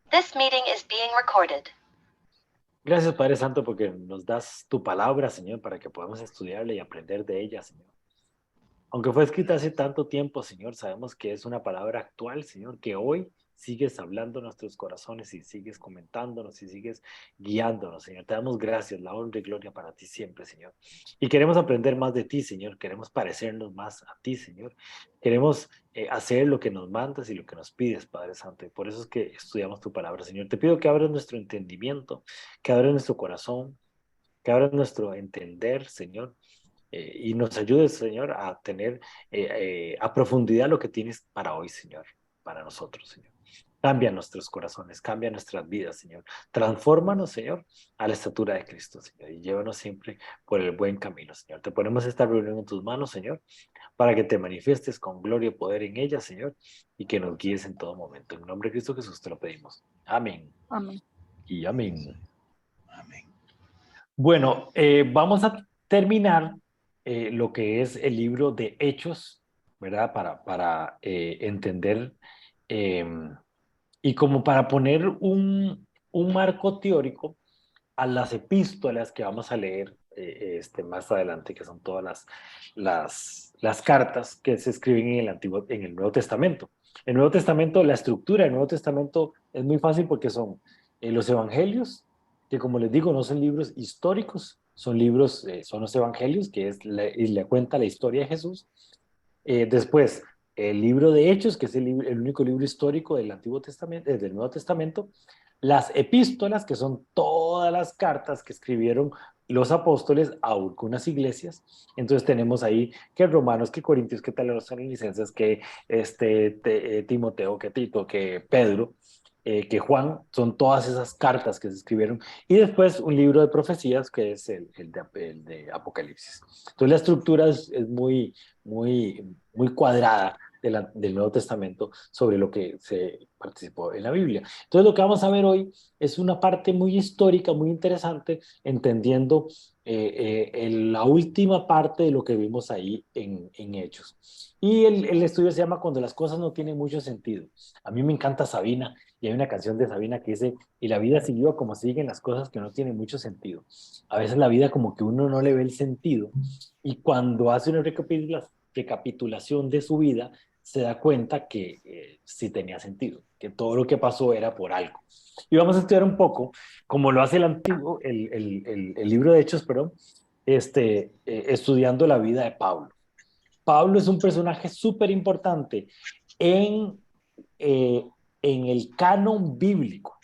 This meeting is being recorded. Gracias, Padre Santo, porque nos das tu palabra, Señor, para que podamos estudiarla y aprender de ella, Señor. Aunque fue escrita hace tanto tiempo, Señor, sabemos que es una palabra actual, Señor, que hoy sigues hablando en nuestros corazones y sigues comentándonos y sigues guiándonos, Señor. Te damos gracias, la honra y gloria para ti siempre, Señor. Y queremos aprender más de ti, Señor. Queremos parecernos más a ti, Señor. Queremos hacer lo que nos mandas y lo que nos pides, Padre Santo. Y por eso es que estudiamos tu palabra, Señor. Te pido que abras nuestro entendimiento, que abras nuestro corazón, que abras nuestro entender, Señor, y nos ayudes, Señor, a tener a profundidad lo que tienes para hoy, Señor, para nosotros, Señor. Cambia nuestros corazones, cambia nuestras vidas, Señor. Transfórmanos, Señor, a la estatura de Cristo, Señor, y llévanos siempre por el buen camino, Señor. Te ponemos esta reunión en tus manos, Señor, para que te manifiestes con gloria y poder en ella, Señor, y que nos guíes en todo momento. En nombre de Cristo Jesús te lo pedimos. Amén Amén. y amén. Bueno, vamos a terminar lo que es el libro de Hechos, ¿verdad? Para entender eh, y como para poner un marco teórico a las epístolas que vamos a leer más adelante, que son todas las cartas que se escriben en en el Nuevo Testamento. El Nuevo Testamento, la estructura del Nuevo Testamento es muy fácil porque son los evangelios, que como les digo, no son libros históricos, son libros, son los evangelios, que es y le cuenta la historia de Jesús. Después, el libro de Hechos, que es el único libro histórico del Antiguo Testamento, del Nuevo Testamento. Las epístolas, que son todas las cartas que escribieron los apóstoles a algunas iglesias. Entonces tenemos ahí que Romanos, que Corintios, que Tesalonicenses, que Timoteo, que Tito, que Pedro, que Juan, son todas esas cartas que se escribieron. Y después un libro de profecías, que es el de Apocalipsis. Entonces la estructura es muy cuadrada del Nuevo Testamento sobre lo que se participó en la Biblia. Entonces lo que vamos a ver hoy es una parte muy histórica, muy interesante, entendiendo la última parte de lo que vimos ahí en Hechos. Y el estudio se llama Cuando las cosas no tienen mucho sentido. A mí me encanta Sabina y hay una canción de Sabina que dice, y la vida siguió como siguen las cosas que no tienen mucho sentido. A veces la vida como que uno no le ve el sentido y cuando hace una recapitulación de su vida, se da cuenta que sí tenía sentido, que todo lo que pasó era por algo. Y vamos a estudiar un poco, como lo hace el antiguo, el libro de Hechos, perdón, estudiando la vida de Pablo. Pablo es un personaje súper importante en, eh, en el canon bíblico,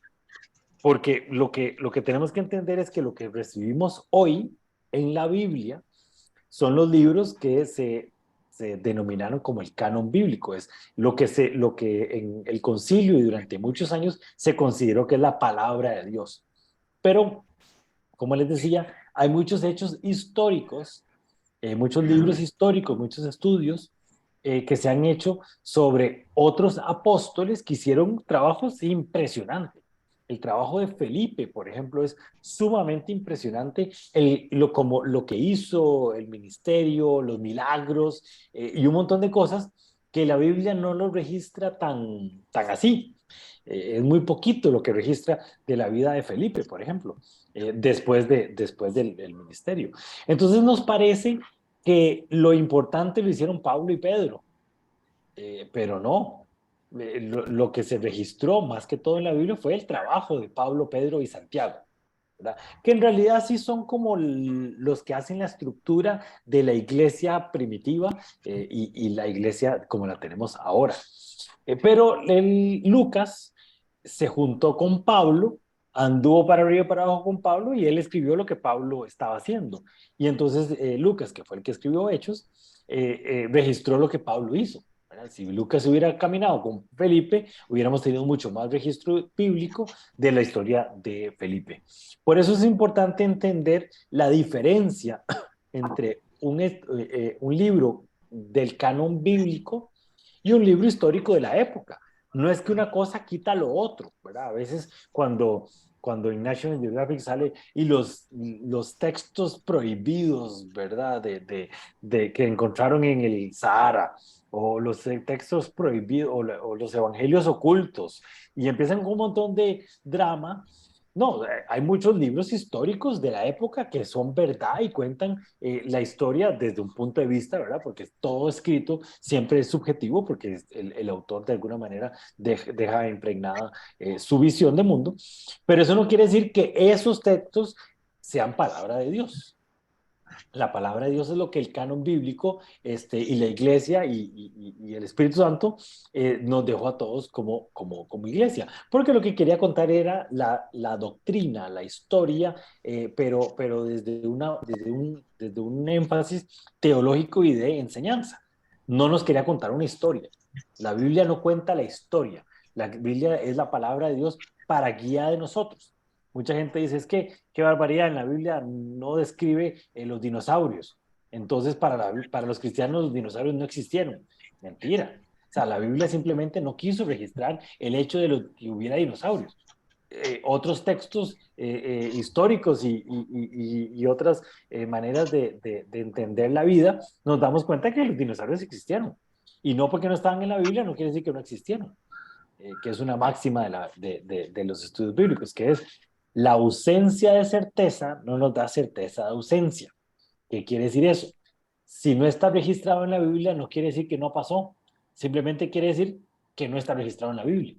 porque lo que tenemos que entender es que lo que recibimos hoy en la Biblia son los libros que se denominaron como el canon bíblico, es lo que en el concilio y durante muchos años se consideró que es la palabra de Dios. Pero, como les decía, hay muchos hechos históricos, muchos libros históricos, muchos estudios que se han hecho sobre otros apóstoles que hicieron trabajos impresionantes. El trabajo de Felipe, por ejemplo, es sumamente impresionante como lo que hizo, el ministerio, los milagros y un montón de cosas que la Biblia no lo registra tan así. Es muy poquito lo que registra de la vida de Felipe, por ejemplo, después del ministerio. Entonces nos parece que lo importante lo hicieron Pablo y Pedro, pero no. Lo que se registró más que todo en la Biblia fue el trabajo de Pablo, Pedro y Santiago, ¿verdad? Que en realidad sí son como los que hacen la estructura de la iglesia primitiva y la iglesia como la tenemos ahora. Pero Lucas se juntó con Pablo, anduvo para arriba y para abajo con Pablo y él escribió lo que Pablo estaba haciendo. Y entonces Lucas, que fue el que escribió Hechos, registró lo que Pablo hizo. ¿Verdad? Si Lucas hubiera caminado con Felipe, hubiéramos tenido mucho más registro bíblico de la historia de Felipe. Por eso es importante entender la diferencia entre un libro del canon bíblico y un libro histórico de la época. No es que una cosa quita lo otro, ¿verdad? A veces cuando en National Geographic sale y los textos prohibidos, ¿verdad? Que encontraron en el Sahara o los textos prohibidos, o los evangelios ocultos, y empiezan con un montón de drama. No, hay muchos libros históricos de la época que son verdad y cuentan la historia desde un punto de vista, ¿verdad? Porque todo escrito siempre es subjetivo, porque el autor de alguna manera deja impregnada su visión de mundo, pero eso no quiere decir que esos textos sean palabra de Dios. La palabra de Dios es lo que el canon bíblico y la iglesia y el Espíritu Santo nos dejó a todos como iglesia. Porque lo que quería contar era la doctrina, la historia, pero desde un énfasis teológico y de enseñanza. No nos quería contar una historia. La Biblia no cuenta la historia. La Biblia es la palabra de Dios para guía de nosotros. Mucha gente dice, es que qué barbaridad, en la Biblia no describe los dinosaurios. Entonces, para los cristianos los dinosaurios no existieron. Mentira. O sea, la Biblia simplemente no quiso registrar el hecho de que hubiera dinosaurios. Otros textos históricos y otras maneras de entender la vida, nos damos cuenta que los dinosaurios existieron. Y no porque no estaban en la Biblia, no quiere decir que no existieron, que es una máxima de los estudios bíblicos, que es la ausencia de certeza no nos da certeza de ausencia. ¿Qué quiere decir eso? Si no está registrado en la Biblia, no quiere decir que no pasó, simplemente quiere decir que no está registrado en la Biblia.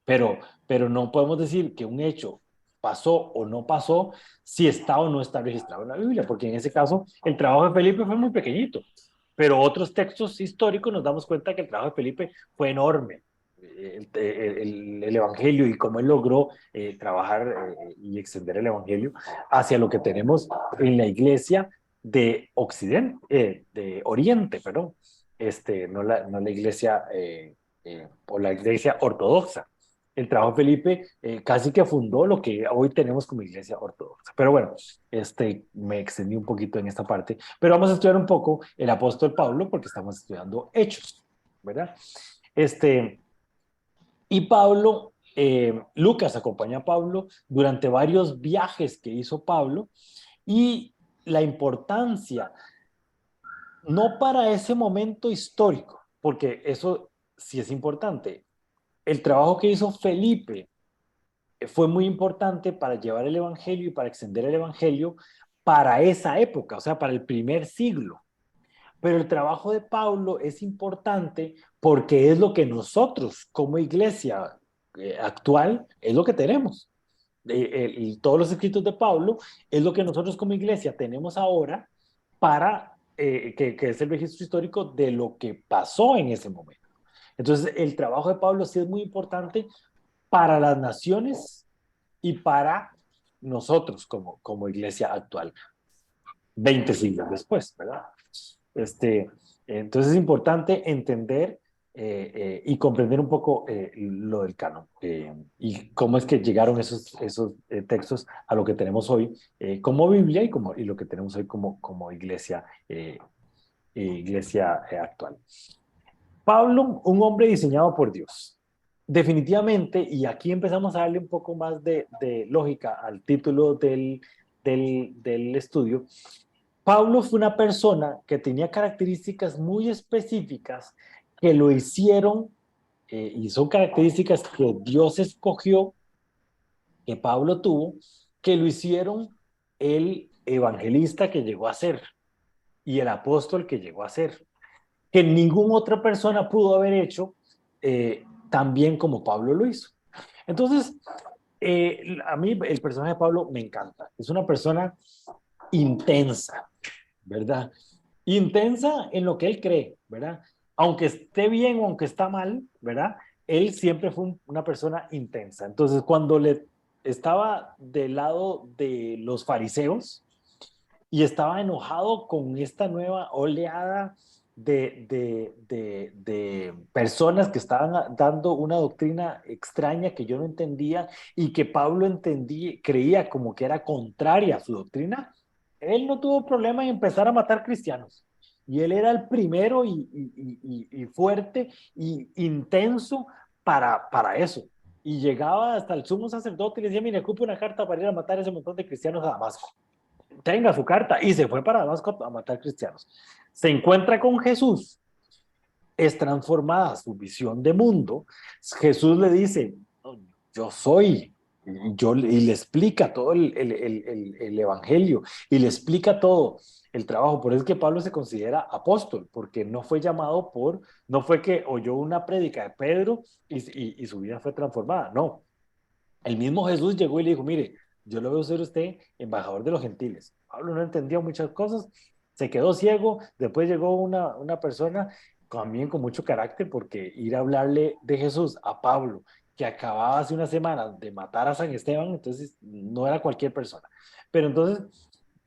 Pero, pero no podemos decir que un hecho pasó o no pasó si está o no está registrado en la Biblia, porque en ese caso el trabajo de Felipe fue muy pequeñito, pero otros textos históricos nos damos cuenta que el trabajo de Felipe fue enorme. El Evangelio y cómo él logró trabajar y extender el Evangelio hacia lo que tenemos en la iglesia de Occidente, de Oriente, perdón, no la iglesia o la iglesia ortodoxa. El trabajo de Felipe casi que fundó lo que hoy tenemos como iglesia ortodoxa. Pero bueno, me extendí un poquito en esta parte, pero vamos a estudiar un poco el apóstol Pablo porque estamos estudiando Hechos, ¿verdad? Y Pablo, Lucas acompaña a Pablo durante varios viajes que hizo Pablo y la importancia, no para ese momento histórico, porque eso sí es importante. El trabajo que hizo Felipe fue muy importante para llevar el Evangelio y para extender el Evangelio para esa época, o sea, para el primer siglo. Pero el trabajo de Pablo es importante porque es lo que nosotros como iglesia actual es lo que tenemos. Todos los escritos de Pablo es lo que nosotros como iglesia tenemos ahora para que es el registro histórico de lo que pasó en ese momento. Entonces, el trabajo de Pablo sí es muy importante para las naciones y para nosotros como iglesia actual, 20 siglos después, ¿verdad? Este, entonces es importante entender y comprender un poco lo del canon y cómo es que llegaron esos textos a lo que tenemos hoy como Biblia y lo que tenemos hoy como iglesia, iglesia actual. Pablo, un hombre diseñado por Dios. Definitivamente, y aquí empezamos a darle un poco más de lógica al título del estudio. Pablo fue una persona que tenía características muy específicas que lo hicieron, y son características que Dios escogió, que Pablo tuvo, que lo hicieron el evangelista que llegó a ser y el apóstol que llegó a ser, que ninguna otra persona pudo haber hecho tan bien como Pablo lo hizo. Entonces, a mí el personaje de Pablo me encanta. Es una persona intensa, ¿verdad? Intensa en lo que él cree, ¿verdad? Aunque esté bien o aunque está mal, ¿verdad? Él siempre fue una persona intensa. Entonces, cuando le estaba del lado de los fariseos y estaba enojado con esta nueva oleada de personas que estaban dando una doctrina extraña que yo no entendía y que Pablo creía como que era contraria a su doctrina, él no tuvo problema en empezar a matar cristianos. Y él era el primero y fuerte y intenso para eso. Y llegaba hasta el sumo sacerdote y le decía, mire, ocupe una carta para ir a matar a ese montón de cristianos a Damasco. Tenga su carta. Y se fue para Damasco a matar cristianos. Se encuentra con Jesús es transformada su visión de mundo, Jesús le dice, yo soy, y le explica todo el evangelio, y le explica todo el trabajo. Por eso es que Pablo se considera apóstol, porque no fue llamado no fue que oyó una prédica de Pedro y su vida fue transformada, no. El mismo Jesús llegó y le dijo, mire, yo lo veo ser usted embajador de los gentiles. Pablo no entendía muchas cosas, se quedó ciego, después llegó una persona también con mucho carácter, porque ir a hablarle de Jesús a Pablo, que acababa hace una semana de matar a San Esteban, entonces no era cualquier persona. Pero entonces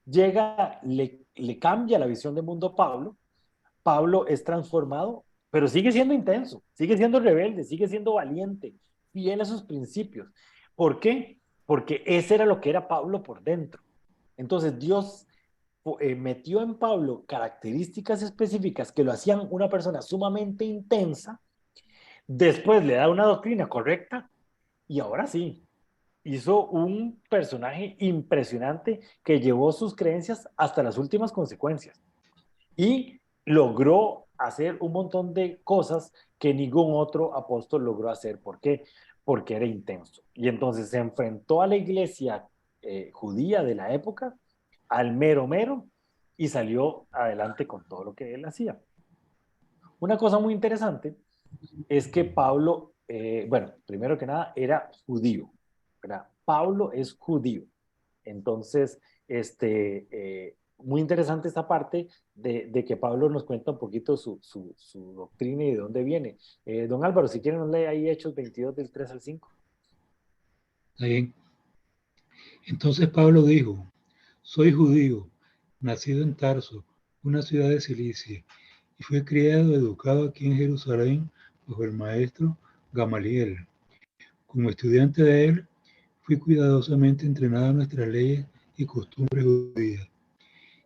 llega, le cambia la visión del mundo a Pablo. Pablo es transformado, pero sigue siendo intenso, sigue siendo rebelde, sigue siendo valiente, fiel a sus principios. ¿Por qué? Porque ese era lo que era Pablo por dentro. Entonces Dios metió en Pablo características específicas que lo hacían una persona sumamente intensa, después le da una doctrina correcta y ahora sí, hizo un personaje impresionante que llevó sus creencias hasta las últimas consecuencias y logró hacer un montón de cosas que ningún otro apóstol logró hacer. ¿Por qué? Porque era intenso. Y entonces se enfrentó a la iglesia judía de la época, al mero mero, y salió adelante con todo lo que él hacía. Una cosa muy interesante es que Pablo, bueno, primero que nada, era judío, ¿verdad? Pablo es judío. Entonces, muy interesante esta parte de que Pablo nos cuenta un poquito su doctrina y de dónde viene. Don Álvaro, si quieren, nos lee ahí Hechos 22 del 3 al 5. ¿Está bien? Entonces Pablo dijo, soy judío, nacido en Tarso, una ciudad de Cilicia, y fui criado, educado aquí en Jerusalén bajo el maestro Gamaliel. Como estudiante de él, fui cuidadosamente entrenado en nuestras leyes y costumbres judías.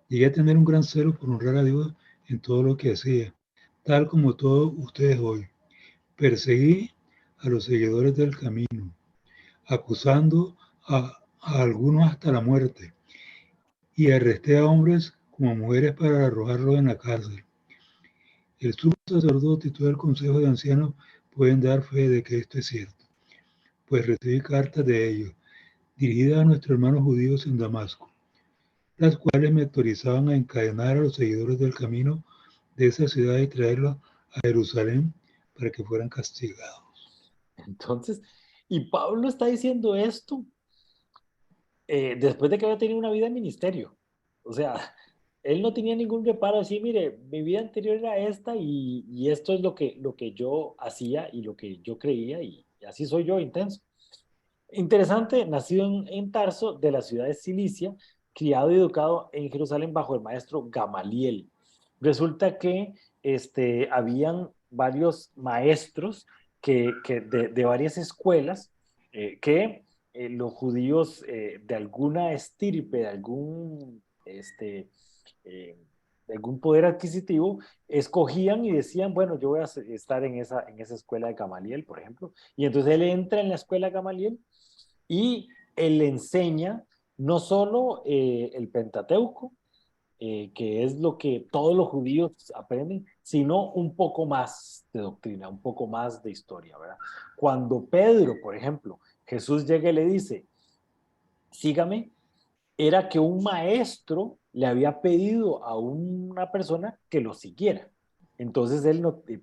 Llegué a tener un gran celo por honrar a Dios en todo lo que hacía, tal como todos ustedes hoy. Perseguí a los seguidores del camino, acusando a algunos hasta la muerte, y arresté a hombres como a mujeres para arrojarlos en la cárcel. El sumo sacerdote y todo el consejo de ancianos pueden dar fe de que esto es cierto, pues recibí cartas de ellos, dirigidas a nuestros hermanos judíos en Damasco, las cuales me autorizaban a encadenar a los seguidores del camino de esa ciudad y traerlos a Jerusalén para que fueran castigados. Entonces, y Pablo está diciendo esto después de que había tenido una vida en ministerio. O sea, él no tenía ningún reparo así, mire, mi vida anterior era esta y esto es lo que yo hacía y lo que yo creía y así soy yo, intenso. Interesante, nacido en Tarso, de la ciudad de Cilicia, criado y educado en Jerusalén bajo el maestro Gamaliel. Resulta que habían varios maestros de varias escuelas que los judíos de alguna estirpe, eh, de algún poder adquisitivo, escogían y decían, bueno, yo voy a estar en esa escuela de Gamaliel, por ejemplo. Y entonces él entra en la escuela de Gamaliel y él le enseña no solo el Pentateuco, que es lo que todos los judíos aprenden, sino un poco más de doctrina, un poco más de historia, ¿verdad? Cuando Pedro, por ejemplo, Jesús llega y le dice, sígame, era que un maestro le había pedido a una persona que lo siguiera. Entonces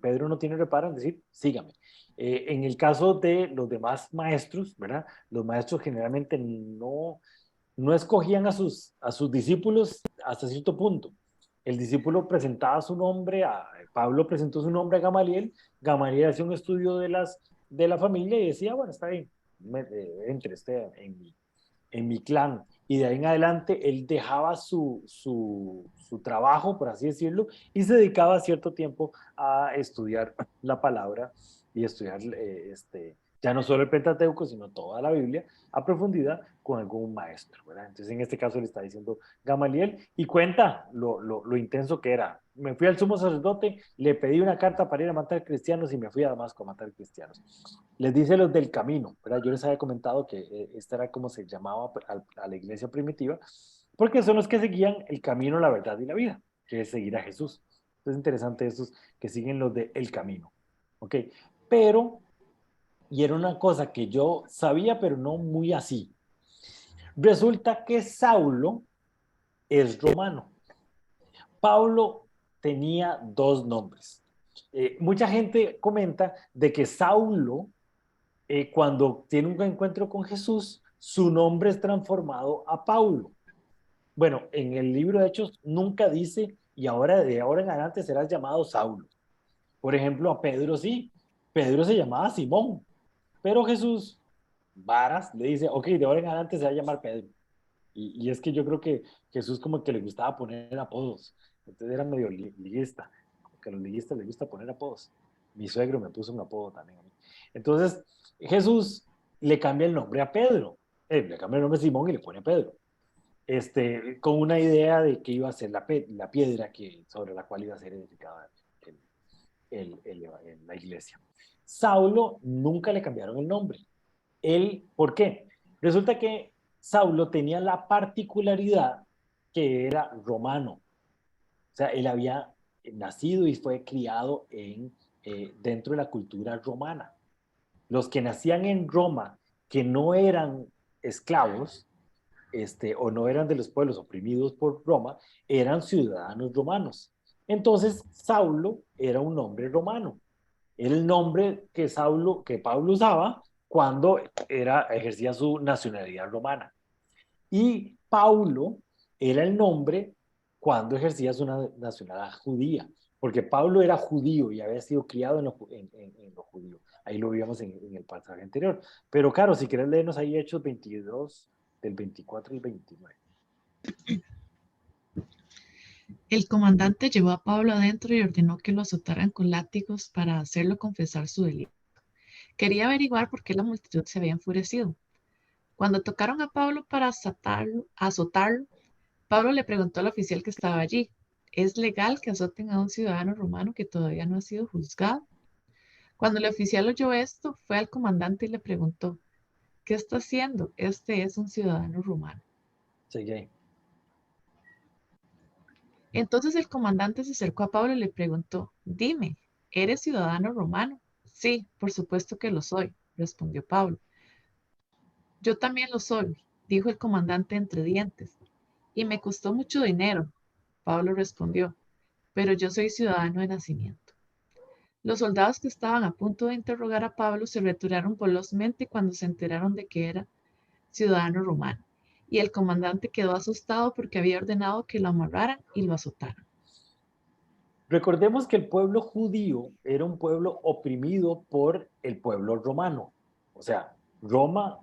Pedro no tiene reparo en decir, sígame. En el caso de los demás maestros, ¿verdad? Los maestros generalmente no escogían a sus discípulos hasta cierto punto. El discípulo presentaba su nombre, Pablo presentó su nombre a Gamaliel, Gamaliel hacía un estudio de la familia y decía, bueno, está bien, entre este en mi clan. Y de ahí en adelante él dejaba su trabajo, por así decirlo, y se dedicaba cierto tiempo a estudiar la palabra y estudiar ya no solo el Pentateuco, sino toda la Biblia a profundidad con algún maestro, ¿verdad? Entonces en este caso le está diciendo Gamaliel y cuenta lo intenso que era. Me fui al sumo sacerdote, le pedí una carta para ir a matar cristianos y me fui a Damasco a matar cristianos. Les dice los del camino, ¿verdad? Yo les había comentado que esta era como se llamaba a la iglesia primitiva, porque son los que seguían el camino, la verdad y la vida, que es seguir a Jesús. Es interesante esos que siguen los de El Camino. ¿Ok? Pero, y era una cosa que yo sabía, pero no muy así. Resulta que Saulo es romano. Pablo tenía dos nombres. Mucha gente comenta de que Saulo, cuando tiene un encuentro con Jesús, su nombre es transformado a Paulo. Bueno, en el libro de Hechos nunca dice, y ahora de ahora en adelante serás llamado Saulo. Por ejemplo, a Pedro sí. Pedro se llamaba Simón, pero Jesús, varas, le dice, ok, de ahora en adelante se va a llamar Pedro. Y es que yo creo que Jesús como que le gustaba poner apodos. Entonces era medio liguista. Como que a los liguistas les gusta poner apodos. Mi suegro me puso un apodo también a mí. Entonces Jesús le cambia el nombre a Pedro. Le cambia el nombre a Simón y le pone a Pedro. Con una idea de que iba a ser la piedra sobre la cual iba a ser edificada la iglesia. Saulo nunca le cambiaron el nombre. ¿Por qué? Resulta que Saulo tenía la particularidad que era romano. O sea, él había nacido y fue criado dentro de la cultura romana. Los que nacían en Roma, que no eran esclavos, o no eran de los pueblos oprimidos por Roma, eran ciudadanos romanos. Entonces, Saulo era un nombre romano. Era el nombre que Pablo usaba cuando ejercía su nacionalidad romana. Y Paulo era el nombre cuando ejercía su nacionalidad judía, porque Pablo era judío y había sido criado en lo judío. Ahí lo vimos en el pasaje anterior. Pero claro, si quieres leernos ahí Hechos 22, del 24 al 29. El comandante llevó a Pablo adentro y ordenó que lo azotaran con látigos para hacerlo confesar su delito. Quería averiguar por qué la multitud se había enfurecido. Cuando tocaron a Pablo para azotarlo, Pablo le preguntó al oficial que estaba allí, ¿es legal que azoten a un ciudadano romano que todavía no ha sido juzgado? Cuando el oficial oyó esto, fue al comandante y le preguntó, ¿qué está haciendo? Este es un ciudadano romano. Sigue ahí. Entonces el comandante se acercó a Pablo y le preguntó, dime, ¿eres ciudadano romano? Sí, por supuesto que lo soy, respondió Pablo. Yo también lo soy, dijo el comandante entre dientes, y me costó mucho dinero. Pablo respondió, pero yo soy ciudadano de nacimiento. Los soldados que estaban a punto de interrogar a Pablo se retiraron velozmente cuando se enteraron de que era ciudadano romano, y el comandante quedó asustado porque había ordenado que lo amarraran y lo azotaran. Recordemos que el pueblo judío era un pueblo oprimido por el pueblo romano. O sea, Roma,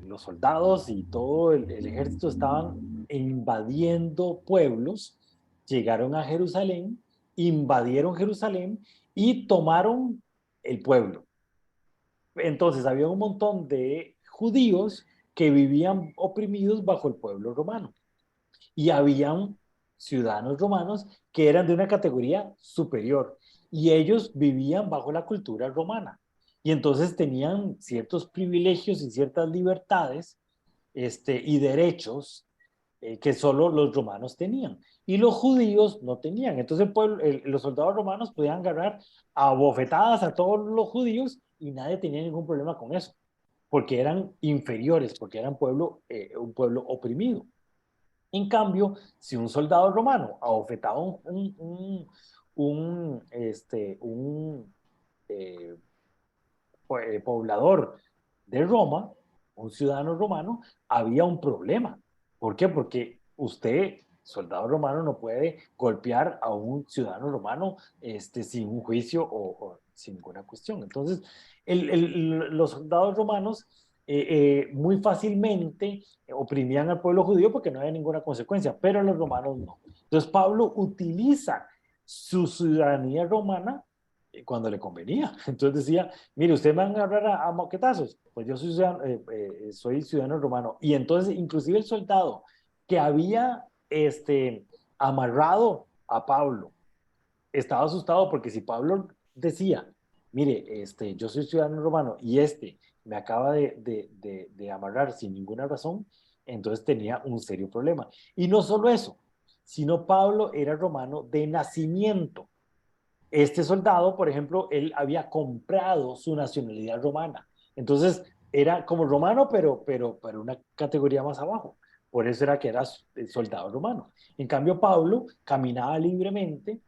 los soldados y todo el ejército estaban invadiendo pueblos, llegaron a Jerusalén, invadieron Jerusalén y tomaron el pueblo. Entonces había un montón de judíos que vivían oprimidos bajo el pueblo romano y habían ciudadanos romanos que eran de una categoría superior y ellos vivían bajo la cultura romana y entonces tenían ciertos privilegios y ciertas libertades y derechos que solo los romanos tenían y los judíos no tenían. Entonces los soldados romanos podían agarrar a bofetadas a todos los judíos y nadie tenía ningún problema con eso porque eran inferiores, porque eran un pueblo oprimido. En cambio, si un soldado romano abofetaba un poblador de Roma, un ciudadano romano, había un problema. ¿Por qué? Porque usted, soldado romano, no puede golpear a un ciudadano romano sin un juicio o sin ninguna cuestión. Entonces, los soldados romanos muy fácilmente oprimían al pueblo judío porque no había ninguna consecuencia, pero los romanos no. Entonces, Pablo utiliza su ciudadanía romana cuando le convenía. Entonces decía, mire, usted me van a agarrar a moquetazos. Pues yo soy ciudadano romano. Y entonces, inclusive el soldado que había amarrado a Pablo, estaba asustado porque si Pablo decía, mire, yo soy ciudadano romano y me acaba de amarrar sin ninguna razón, entonces tenía un serio problema. Y no solo eso, sino Pablo era romano de nacimiento. Este soldado, por ejemplo, él había comprado su nacionalidad romana. Entonces, era como romano, pero una categoría más abajo. Por eso era que era soldado romano. En cambio, Pablo caminaba libremente,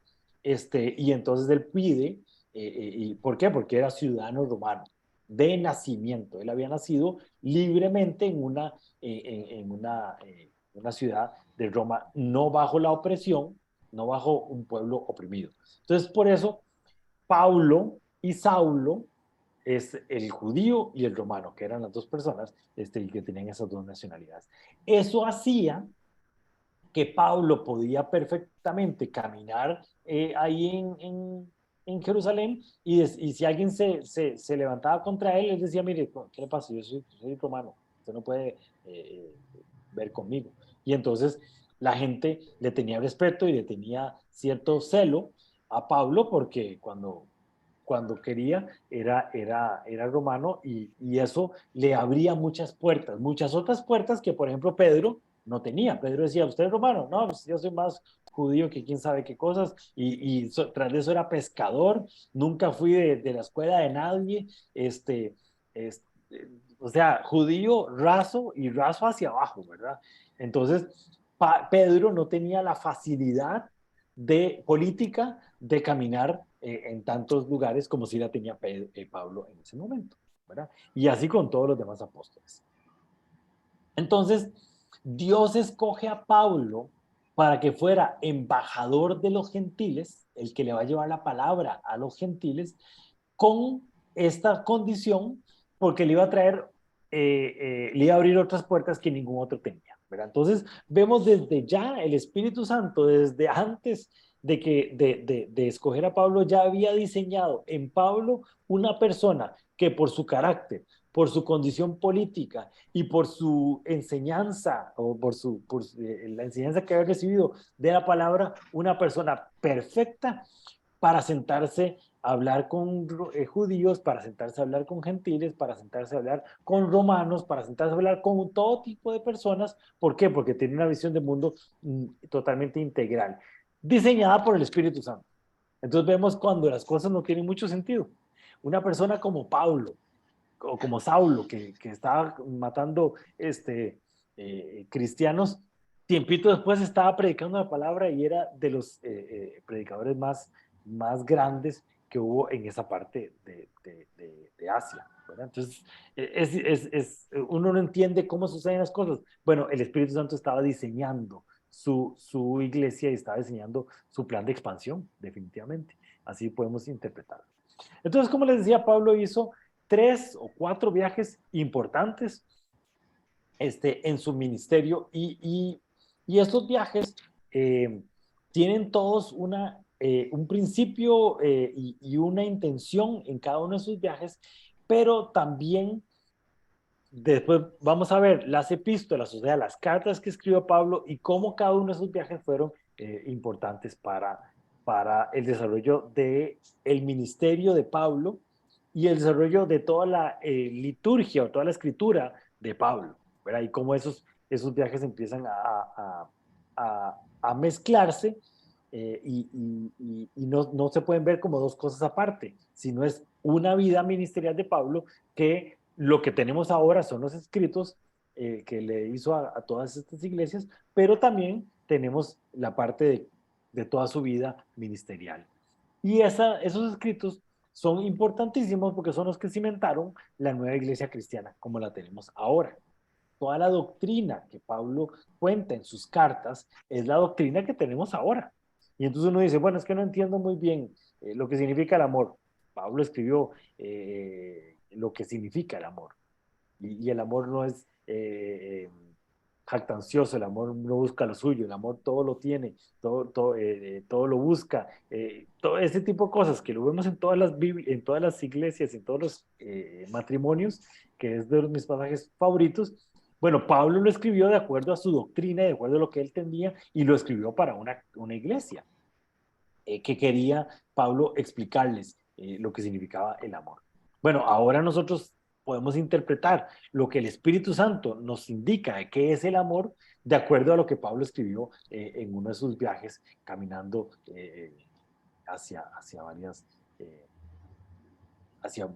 y entonces él pide, ¿y por qué? Porque era ciudadano romano de nacimiento. Él había nacido libremente en una ciudad de Roma, no bajo la opresión, no bajo un pueblo oprimido. Entonces, por eso, Paulo y Saulo es el judío y el romano, que eran las dos personas que tenían esas dos nacionalidades. Eso hacía que Paulo podía perfectamente caminar ahí en Jerusalén y si alguien se levantaba contra él, él decía, mire, ¿qué le pasa? Yo soy romano, usted no puede ver conmigo. Y entonces la gente le tenía respeto y le tenía cierto celo a Pablo porque cuando quería era romano y eso le abría muchas otras puertas que, por ejemplo, Pedro no tenía. Pedro decía, ¿usted es romano? No, pues yo soy más judío que quién sabe qué cosas, tras de eso era pescador, nunca fui de la escuela de nadie, este, este, o sea, judío raso y raso hacia abajo, ¿verdad? Entonces, Pedro no tenía la facilidad de política de caminar en tantos lugares como si la tenía Pablo en ese momento, ¿verdad? Y así con todos los demás apóstoles. Entonces, Dios escoge a Pablo para que fuera embajador de los gentiles, el que le va a llevar la palabra a los gentiles, con esta condición, porque le iba a traer, le iba a abrir otras puertas que ningún otro tenía, ¿verdad? Entonces, vemos desde ya el Espíritu Santo, desde antes de escoger a Pablo, ya había diseñado en Pablo una persona que por su carácter, por su condición política y por su enseñanza o la enseñanza que había recibido de la palabra, una persona perfecta para sentarse a hablar con judíos, para sentarse a hablar con gentiles, para sentarse a hablar con romanos, para sentarse a hablar con todo tipo de personas. ¿Por qué? Porque tiene una visión de mundo totalmente integral, diseñada por el Espíritu Santo. Entonces vemos cuando las cosas no tienen mucho sentido. Una persona como Pablo, o como Saulo, que estaba matando cristianos, tiempito después estaba predicando la palabra y era de los predicadores más grandes que hubo en esa parte de Asia, ¿verdad? Entonces, uno no entiende cómo suceden las cosas. Bueno, el Espíritu Santo estaba diseñando su iglesia y estaba diseñando su plan de expansión, definitivamente. Así podemos interpretarlo. Entonces, como les decía, Pablo hizo 3 o 4 viajes importantes en su ministerio y estos viajes tienen todos un principio y una intención en cada uno de sus viajes, pero también después vamos a ver las epístolas, o sea, las cartas que escribió Pablo y cómo cada uno de esos viajes fueron importantes para el desarrollo del ministerio de Pablo y el desarrollo de toda la liturgia o toda la escritura de Pablo, ¿verdad? Y cómo esos viajes empiezan a mezclarse y no se pueden ver como dos cosas aparte, sino es una vida ministerial de Pablo que lo que tenemos ahora son los escritos que le hizo a todas estas iglesias, pero también tenemos la parte de toda su vida ministerial. Y esos escritos son importantísimos porque son los que cimentaron la nueva iglesia cristiana como la tenemos ahora. Toda la doctrina que Pablo cuenta en sus cartas es la doctrina que tenemos ahora. Y entonces uno dice, bueno, es que no entiendo muy bien lo que significa el amor. Pablo escribió lo que significa el amor. Y el amor no es jactancioso, el amor no busca lo suyo, el amor todo lo tiene, todo lo busca, todo ese tipo de cosas que lo vemos en en todas las iglesias, en todos los matrimonios, que es de mis pasajes favoritos. Bueno, Pablo lo escribió de acuerdo a su doctrina, de acuerdo a lo que él tenía, y lo escribió para una iglesia que quería Pablo explicarles lo que significaba el amor. Bueno, ahora nosotros podemos interpretar lo que el Espíritu Santo nos indica de qué es el amor, de acuerdo a lo que Pablo escribió en uno de sus viajes, caminando hacia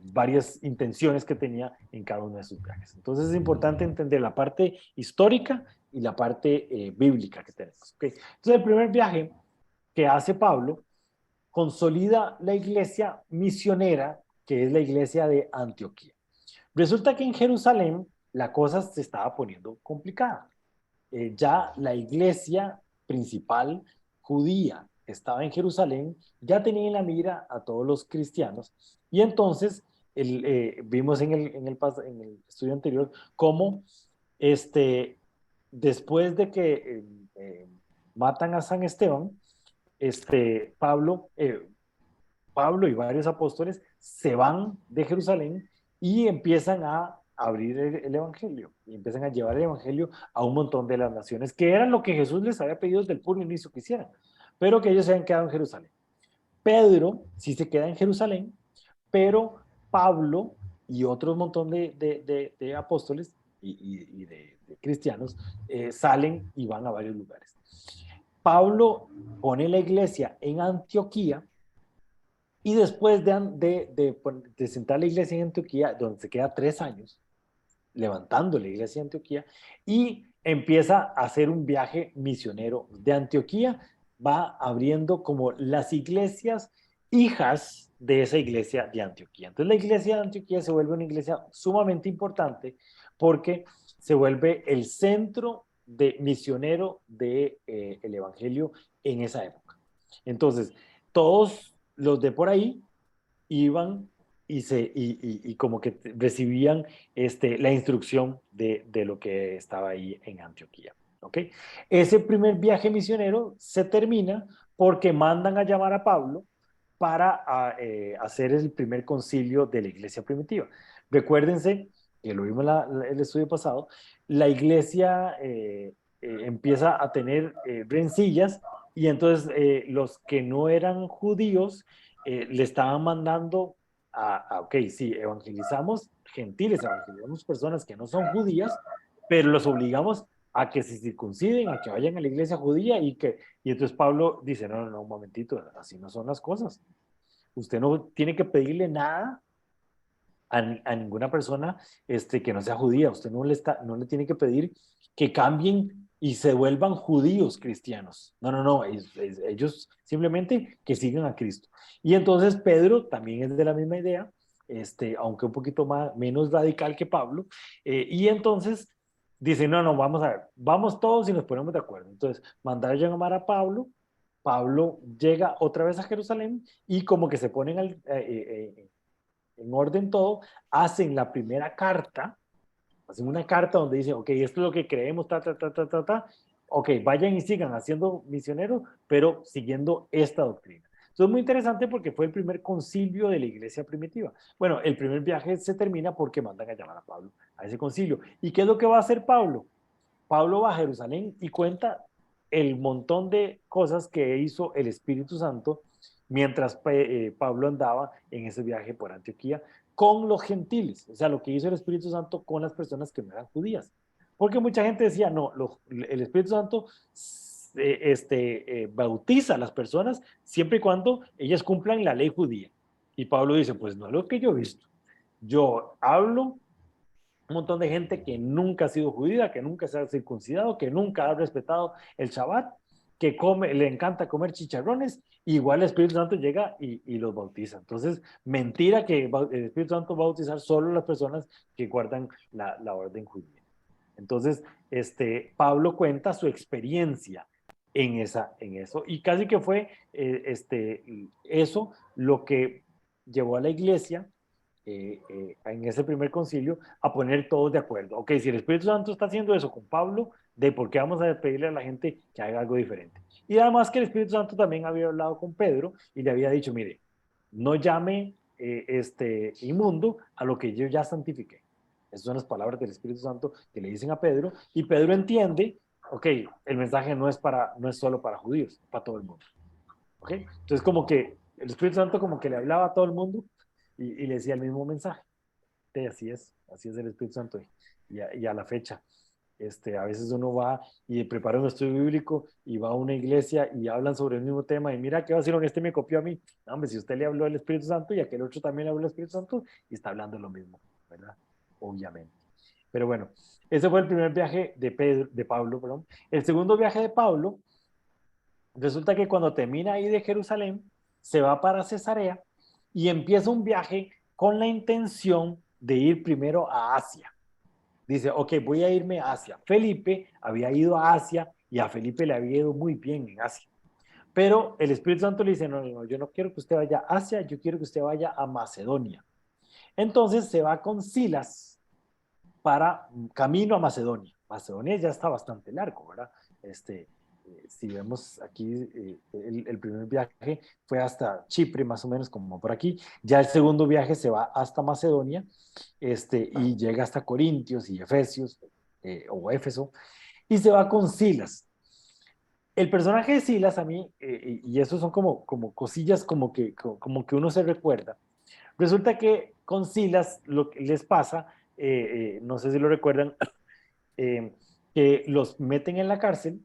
varias intenciones que tenía en cada uno de sus viajes. Entonces es importante entender la parte histórica y la parte bíblica que tenemos. ¿Okay? Entonces el primer viaje que hace Pablo consolida la iglesia misionera, que es la iglesia de Antioquía. Resulta que en Jerusalén la cosa se estaba poniendo complicada. Ya la iglesia principal judía que estaba en Jerusalén ya tenía en la mira a todos los cristianos, y entonces vimos en el estudio anterior cómo después de que matan a San Esteban, Pablo y varios apóstoles se van de Jerusalén y empiezan a abrir el evangelio, y empiezan a llevar el evangelio a un montón de las naciones, que era lo que Jesús les había pedido desde el puro inicio que hicieran, pero que ellos se habían quedado en Jerusalén. Pedro sí se queda en Jerusalén, pero Pablo y otro montón de apóstoles y de cristianos salen y van a varios lugares. Pablo pone la iglesia en Antioquía, y después de sentar la iglesia en Antioquía, donde se queda 3 años, levantando la iglesia de Antioquía, y empieza a hacer un viaje misionero de Antioquía, va abriendo como las iglesias hijas de esa iglesia de Antioquía. Entonces la iglesia de Antioquía se vuelve una iglesia sumamente importante porque se vuelve el centro misionero del evangelio en esa época. Entonces, todos los de por ahí iban y como que recibían la instrucción de lo que estaba ahí en Antioquía. ¿Okay? Ese primer viaje misionero se termina porque mandan a llamar a Pablo para hacer el primer concilio de la iglesia primitiva. Recuérdense, que lo vimos en el estudio pasado, la iglesia empieza a tener rencillas, y entonces los que no eran judíos le estaban mandando ok, sí, evangelizamos gentiles, evangelizamos personas que no son judías, pero los obligamos a que se circunciden, a que vayan a la iglesia judía, y entonces Pablo dice, no, un momentito, así no son las cosas. Usted no tiene que pedirle nada a ninguna persona que no sea judía. Usted no le tiene que pedir que cambien y se vuelvan judíos cristianos. No, ellos simplemente que sigan a Cristo. Y entonces Pedro también es de la misma idea, aunque un poquito menos radical que Pablo, y entonces dice, no, vamos a ver, vamos todos y nos ponemos de acuerdo. Entonces, mandar a llamar a Pablo. Pablo llega otra vez a Jerusalén y como que se ponen en orden todo, hacen la primera carta, hacen una carta donde dicen, ok, esto es lo que creemos, ok, vayan y sigan haciendo misioneros, pero siguiendo esta doctrina. Entonces es muy interesante porque fue el primer concilio de la iglesia primitiva. Bueno, el primer viaje se termina porque mandan a llamar a Pablo a ese concilio. ¿Y qué es lo que va a hacer Pablo? Pablo va a Jerusalén y cuenta el montón de cosas que hizo el Espíritu Santo mientras Pablo andaba en ese viaje por Antioquía con los gentiles, o sea, lo que hizo el Espíritu Santo con las personas que no eran judías. Porque mucha gente decía, no, el Espíritu Santo bautiza a las personas siempre y cuando ellas cumplan la ley judía. Y Pablo dice, pues no es lo que yo he visto. Yo hablo un montón de gente que nunca ha sido judía, que nunca se ha circuncidado, que nunca ha respetado el Shabbat, que le encanta comer chicharrones, igual el Espíritu Santo llega y los bautiza. Entonces, mentira que el Espíritu Santo va a bautizar solo a las personas que guardan la orden judía. Entonces, Pablo cuenta su experiencia en eso, y casi que fue eso lo que llevó a la iglesia en ese primer concilio a poner todos de acuerdo. Ok, si el Espíritu Santo está haciendo eso con Pablo, ¿de por qué vamos a pedirle a la gente que haga algo diferente? Y además que el Espíritu Santo también había hablado con Pedro y le había dicho, mire, no llame inmundo a lo que yo ya santifiqué. Esas son las palabras del Espíritu Santo que le dicen a Pedro, y Pedro entiende, ok, el mensaje no es solo para judíos, es para todo el mundo. ¿Ok? Entonces como que el Espíritu Santo como que le hablaba a todo el mundo y le decía el mismo mensaje. Sí, así es el Espíritu Santo. Y a la fecha, a veces uno va y prepara un estudio bíblico y va a una iglesia y hablan sobre el mismo tema y mira qué vacilón, este me copió a mí. No, hombre, si usted le habló del Espíritu Santo y aquel otro también le habló del Espíritu Santo y está hablando lo mismo, ¿verdad? Obviamente. Pero bueno, ese fue el primer viaje de Pablo, perdón. El segundo viaje de Pablo, resulta que cuando termina ahí de Jerusalén, se va para Cesarea y empieza un viaje con la intención de ir primero a Asia. Dice, ok, voy a irme a Asia. Felipe había ido a Asia y a Felipe le había ido muy bien en Asia. Pero el Espíritu Santo le dice, no, no, no, yo no quiero que usted vaya a Asia, yo quiero que usted vaya a Macedonia. Entonces se va con Silas para camino a Macedonia. Macedonia ya está bastante largo, ¿verdad? Si vemos aquí, el primer viaje fue hasta Chipre, más o menos como por aquí. Ya el segundo viaje se va hasta Macedonia, y llega hasta Corintios y Efesios, o Éfeso, y se va con Silas. El personaje de Silas a mí, y eso son como cosillas como que uno se recuerda. Resulta que con Silas lo que les pasa, no sé si lo recuerdan, eh, que los meten en la cárcel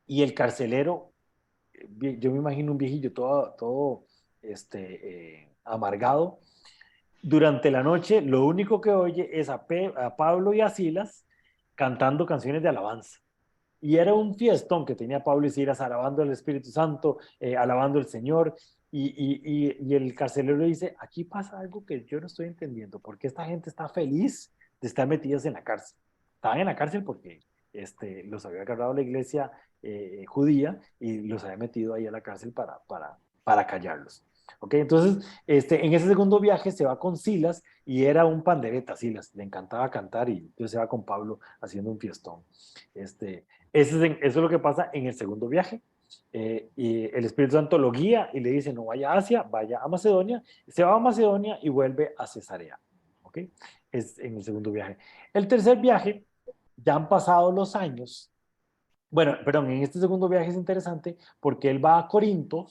y el carcelero, yo me imagino un viejillo todo amargado. Durante la noche lo único que oye es a Pablo y a Silas cantando canciones de alabanza. Y era un fiestón que tenía Pablo y Silas alabando al Espíritu Santo, alabando al Señor. Y el carcelero dice, aquí pasa algo que yo no estoy entendiendo. ¿Por qué esta gente está feliz de estar metidas en la cárcel? Estaban en la cárcel porque los había agarrado la iglesia judía y los había metido ahí a la cárcel para callarlos. ¿Ok? Entonces, en ese segundo viaje se va con Silas y era un pandereta, Silas. Le encantaba cantar y entonces se va con Pablo haciendo un fiestón. Eso es lo que pasa en el segundo viaje. Y el Espíritu Santo lo guía y le dice, no vaya a Asia, vaya a Macedonia. Se va a Macedonia y vuelve a Cesarea. ¿Ok? Es en el segundo viaje. El tercer viaje, ya han pasado los años. Bueno, perdón, en este segundo viaje es interesante porque él va a Corinto,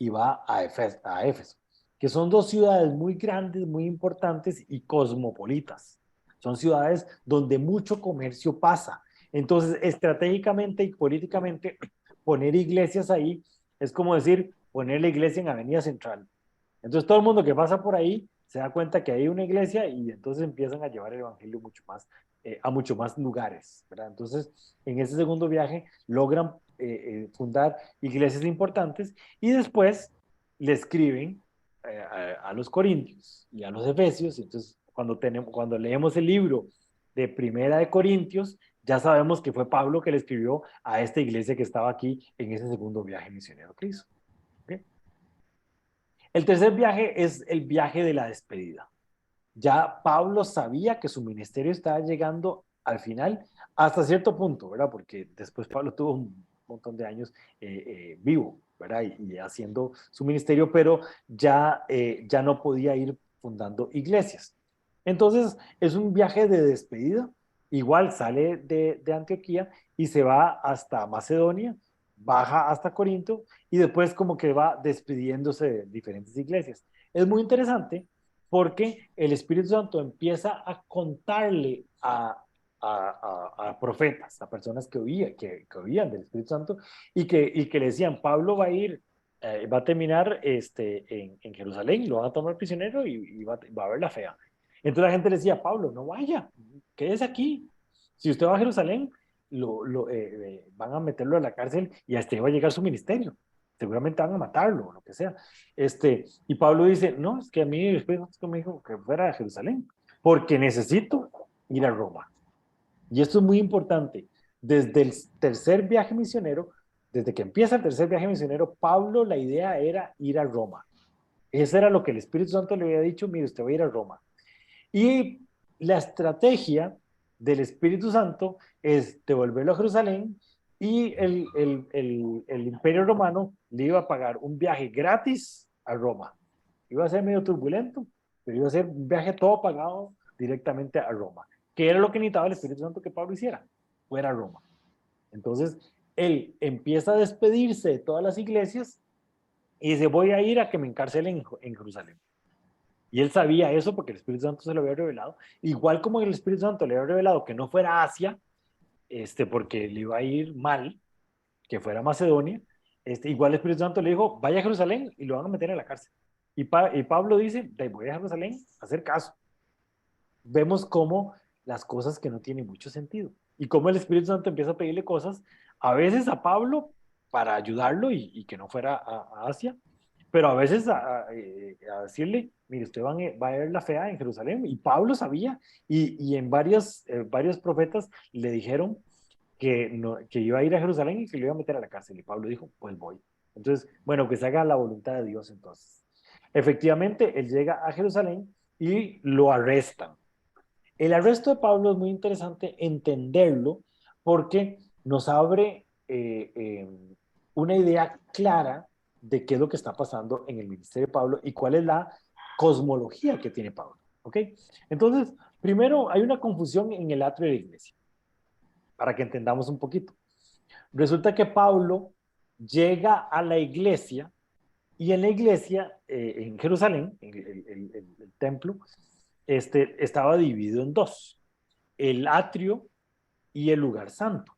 y va a Éfeso, que son dos ciudades muy grandes, muy importantes y cosmopolitas. Son ciudades donde mucho comercio pasa. Entonces, estratégicamente y políticamente, poner iglesias ahí es como decir poner la iglesia en Avenida Central. Entonces, todo el mundo que pasa por ahí se da cuenta que hay una iglesia y entonces empiezan a llevar el evangelio mucho más, a mucho más lugares, ¿verdad? Entonces, en ese segundo viaje logran fundar iglesias importantes y después le escriben a los corintios y a los efesios. Entonces, cuando leemos el libro de Primera de Corintios, ya sabemos que fue Pablo que le escribió a esta iglesia que estaba aquí en ese segundo viaje misionero que hizo. ¿Okay? El tercer viaje es el viaje de la despedida. Ya Pablo sabía que su ministerio estaba llegando al final hasta cierto punto, ¿verdad? Porque después Pablo tuvo un montón de años vivo, ¿verdad? Y haciendo su ministerio, pero ya no podía ir fundando iglesias. Entonces es un viaje de despedida. Igual sale de Antioquía y se va hasta Macedonia, baja hasta Corinto y después como que va despidiéndose de diferentes iglesias. Es muy interesante porque el Espíritu Santo empieza a contarle a profetas, a personas que oían del Espíritu Santo y que le decían, Pablo va a ir, va a terminar en Jerusalén, lo van a tomar prisionero y va a ver la fea. Entonces la gente le decía, Pablo, no vaya, quédese aquí. Si usted va a Jerusalén, van a meterlo a la cárcel y hasta ahí va a llegar su ministerio. Seguramente van a matarlo o lo que sea. Y Pablo dice, no, es que a mí después me dijo que fuera a Jerusalén, porque necesito ir a Roma. Y esto es muy importante. Desde el tercer viaje misionero, desde que empieza el tercer viaje misionero, Pablo, la idea era ir a Roma. Eso era lo que el Espíritu Santo le había dicho, mire, usted va a ir a Roma. Y la estrategia del Espíritu Santo es devolverlo a Jerusalén y el Imperio Romano le iba a pagar un viaje gratis a Roma. Iba a ser medio turbulento, pero iba a ser un viaje todo pagado directamente a Roma, que era lo que necesitaba el Espíritu Santo que Pablo hiciera, fuera a Roma. Entonces, él empieza a despedirse de todas las iglesias y dice, voy a ir a que me encarcelen en Jerusalén. Y él sabía eso porque el Espíritu Santo se lo había revelado. Igual como el Espíritu Santo le había revelado que no fuera a Asia, porque le iba a ir mal, que fuera a Macedonia, igual el Espíritu Santo le dijo, vaya a Jerusalén y lo van a meter en la cárcel. Y Pablo dice, voy a Jerusalén a hacer caso. Vemos cómo las cosas que no tienen mucho sentido. Y cómo el Espíritu Santo empieza a pedirle cosas, a veces a Pablo para ayudarlo y que no fuera a Asia, pero a veces a decirle, mire, usted va a ver la fea en Jerusalén. Y Pablo sabía, y en varios profetas le dijeron que iba a ir a Jerusalén y que lo iba a meter a la cárcel. Y Pablo dijo, pues voy. Entonces, bueno, que se haga la voluntad de Dios entonces. Efectivamente, él llega a Jerusalén y lo arrestan. El arresto de Pablo es muy interesante entenderlo porque nos abre una idea clara de qué es lo que está pasando en el ministerio de Pablo y cuál es la cosmología que tiene Pablo. ¿Ok? Entonces, primero hay una confusión en el atrio de la iglesia, para que entendamos un poquito. Resulta que Pablo llega a la iglesia y en la iglesia, en Jerusalén, el templo, estaba dividido en dos, el atrio y el lugar santo.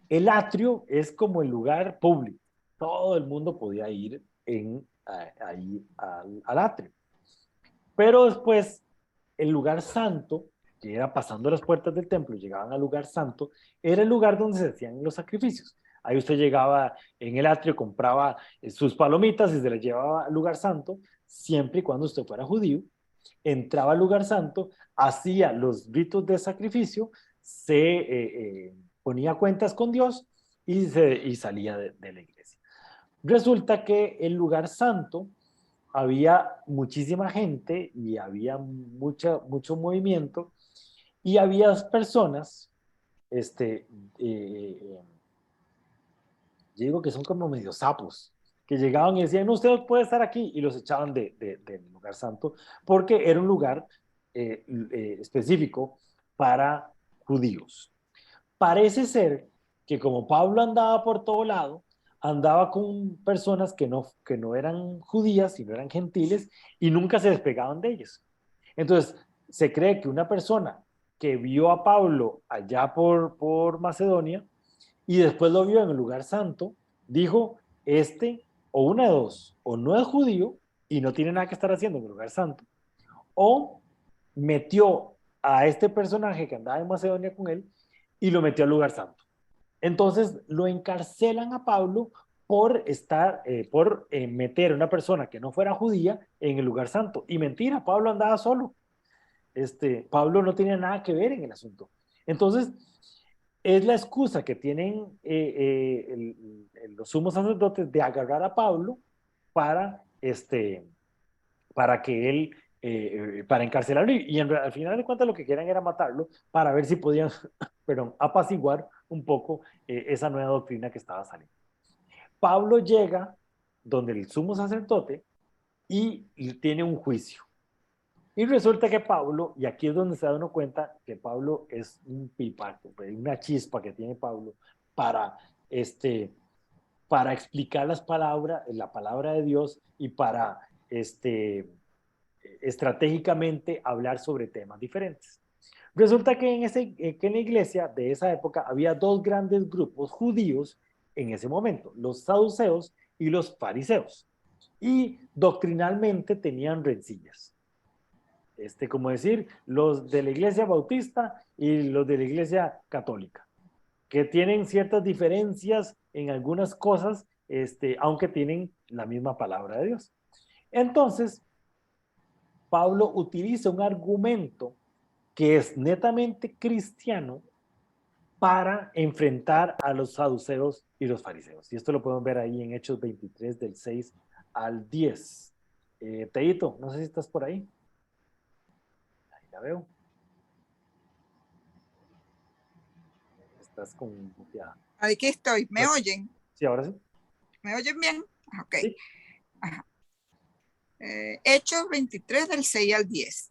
El atrio es como el lugar público. Todo el mundo podía ir ahí al atrio. Pero después, el lugar santo, que era pasando las puertas del templo, llegaban al lugar santo, era el lugar donde se hacían los sacrificios. Ahí usted llegaba en el atrio, compraba sus palomitas y se las llevaba al lugar santo, siempre y cuando usted fuera judío, entraba al lugar santo, hacía los ritos de sacrificio, se ponía cuentas con Dios y salía de la iglesia. Resulta que el lugar santo había muchísima gente y había mucho movimiento y había personas, yo digo que son como medio sapos, que llegaban y decían, no, usted puede estar aquí, y los echaban del lugar santo, porque era un lugar específico para judíos. Parece ser que como Pablo andaba por todo lado, andaba con personas que no eran judías, sino eran gentiles, y nunca se despegaban de ellos. Entonces, se cree que una persona que vio a Pablo allá por Macedonia, y después lo vio en el lugar santo, dijo, o una de dos, o no es judío y no tiene nada que estar haciendo en el lugar santo, o metió a este personaje que andaba en Macedonia con él y lo metió al lugar santo. Entonces lo encarcelan a Pablo por meter a una persona que no fuera judía en el lugar santo. Y mentira, Pablo andaba solo. Pablo no tenía nada que ver en el asunto. Entonces, es la excusa que tienen los sumos sacerdotes de agarrar a Pablo para, para que él, para encarcelarlo. Y al final de cuentas lo que querían era matarlo para ver si podían, perdón, apaciguar un poco esa nueva doctrina que estaba saliendo. Pablo llega donde el sumo sacerdote y tiene un juicio. Y resulta que Pablo, y aquí es donde se da uno cuenta que Pablo es un pipaco, una chispa que tiene Pablo para, para explicar la palabra de Dios y para estratégicamente hablar sobre temas diferentes. Resulta que en la iglesia de esa época había dos grandes grupos judíos en ese momento, los saduceos y los fariseos. Y doctrinalmente tenían rencillas. Como decir, los de la iglesia bautista y los de la iglesia católica, que tienen ciertas diferencias en algunas cosas, aunque tienen la misma palabra de Dios. Entonces, Pablo utiliza un argumento que es netamente cristiano para enfrentar a los saduceos y los fariseos. Y esto lo podemos ver ahí en Hechos 23, del 6 al 10. Teito, no sé si estás por ahí. La veo. Estás muteada. Aquí estoy. ¿Me oyen? Sí, ahora sí. ¿Me oyen bien? Ok. Sí. Ajá. Hechos 23 del 6 al 10.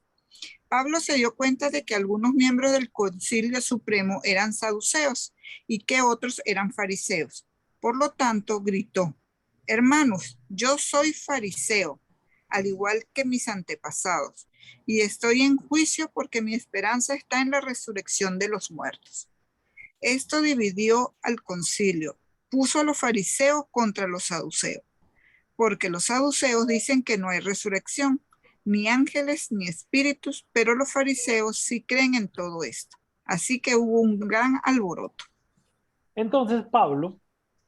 Pablo se dio cuenta de que algunos miembros del Concilio Supremo eran saduceos y que otros eran fariseos. Por lo tanto, gritó: hermanos, yo soy fariseo. al igual que mis antepasados, y estoy en juicio porque mi esperanza está en la resurrección de los muertos. Esto dividió al concilio, puso a los fariseos contra los saduceos, porque los saduceos dicen que no hay resurrección, ni ángeles ni espíritus, pero los fariseos sí creen en todo esto. Así que hubo un gran alboroto. Entonces Pablo,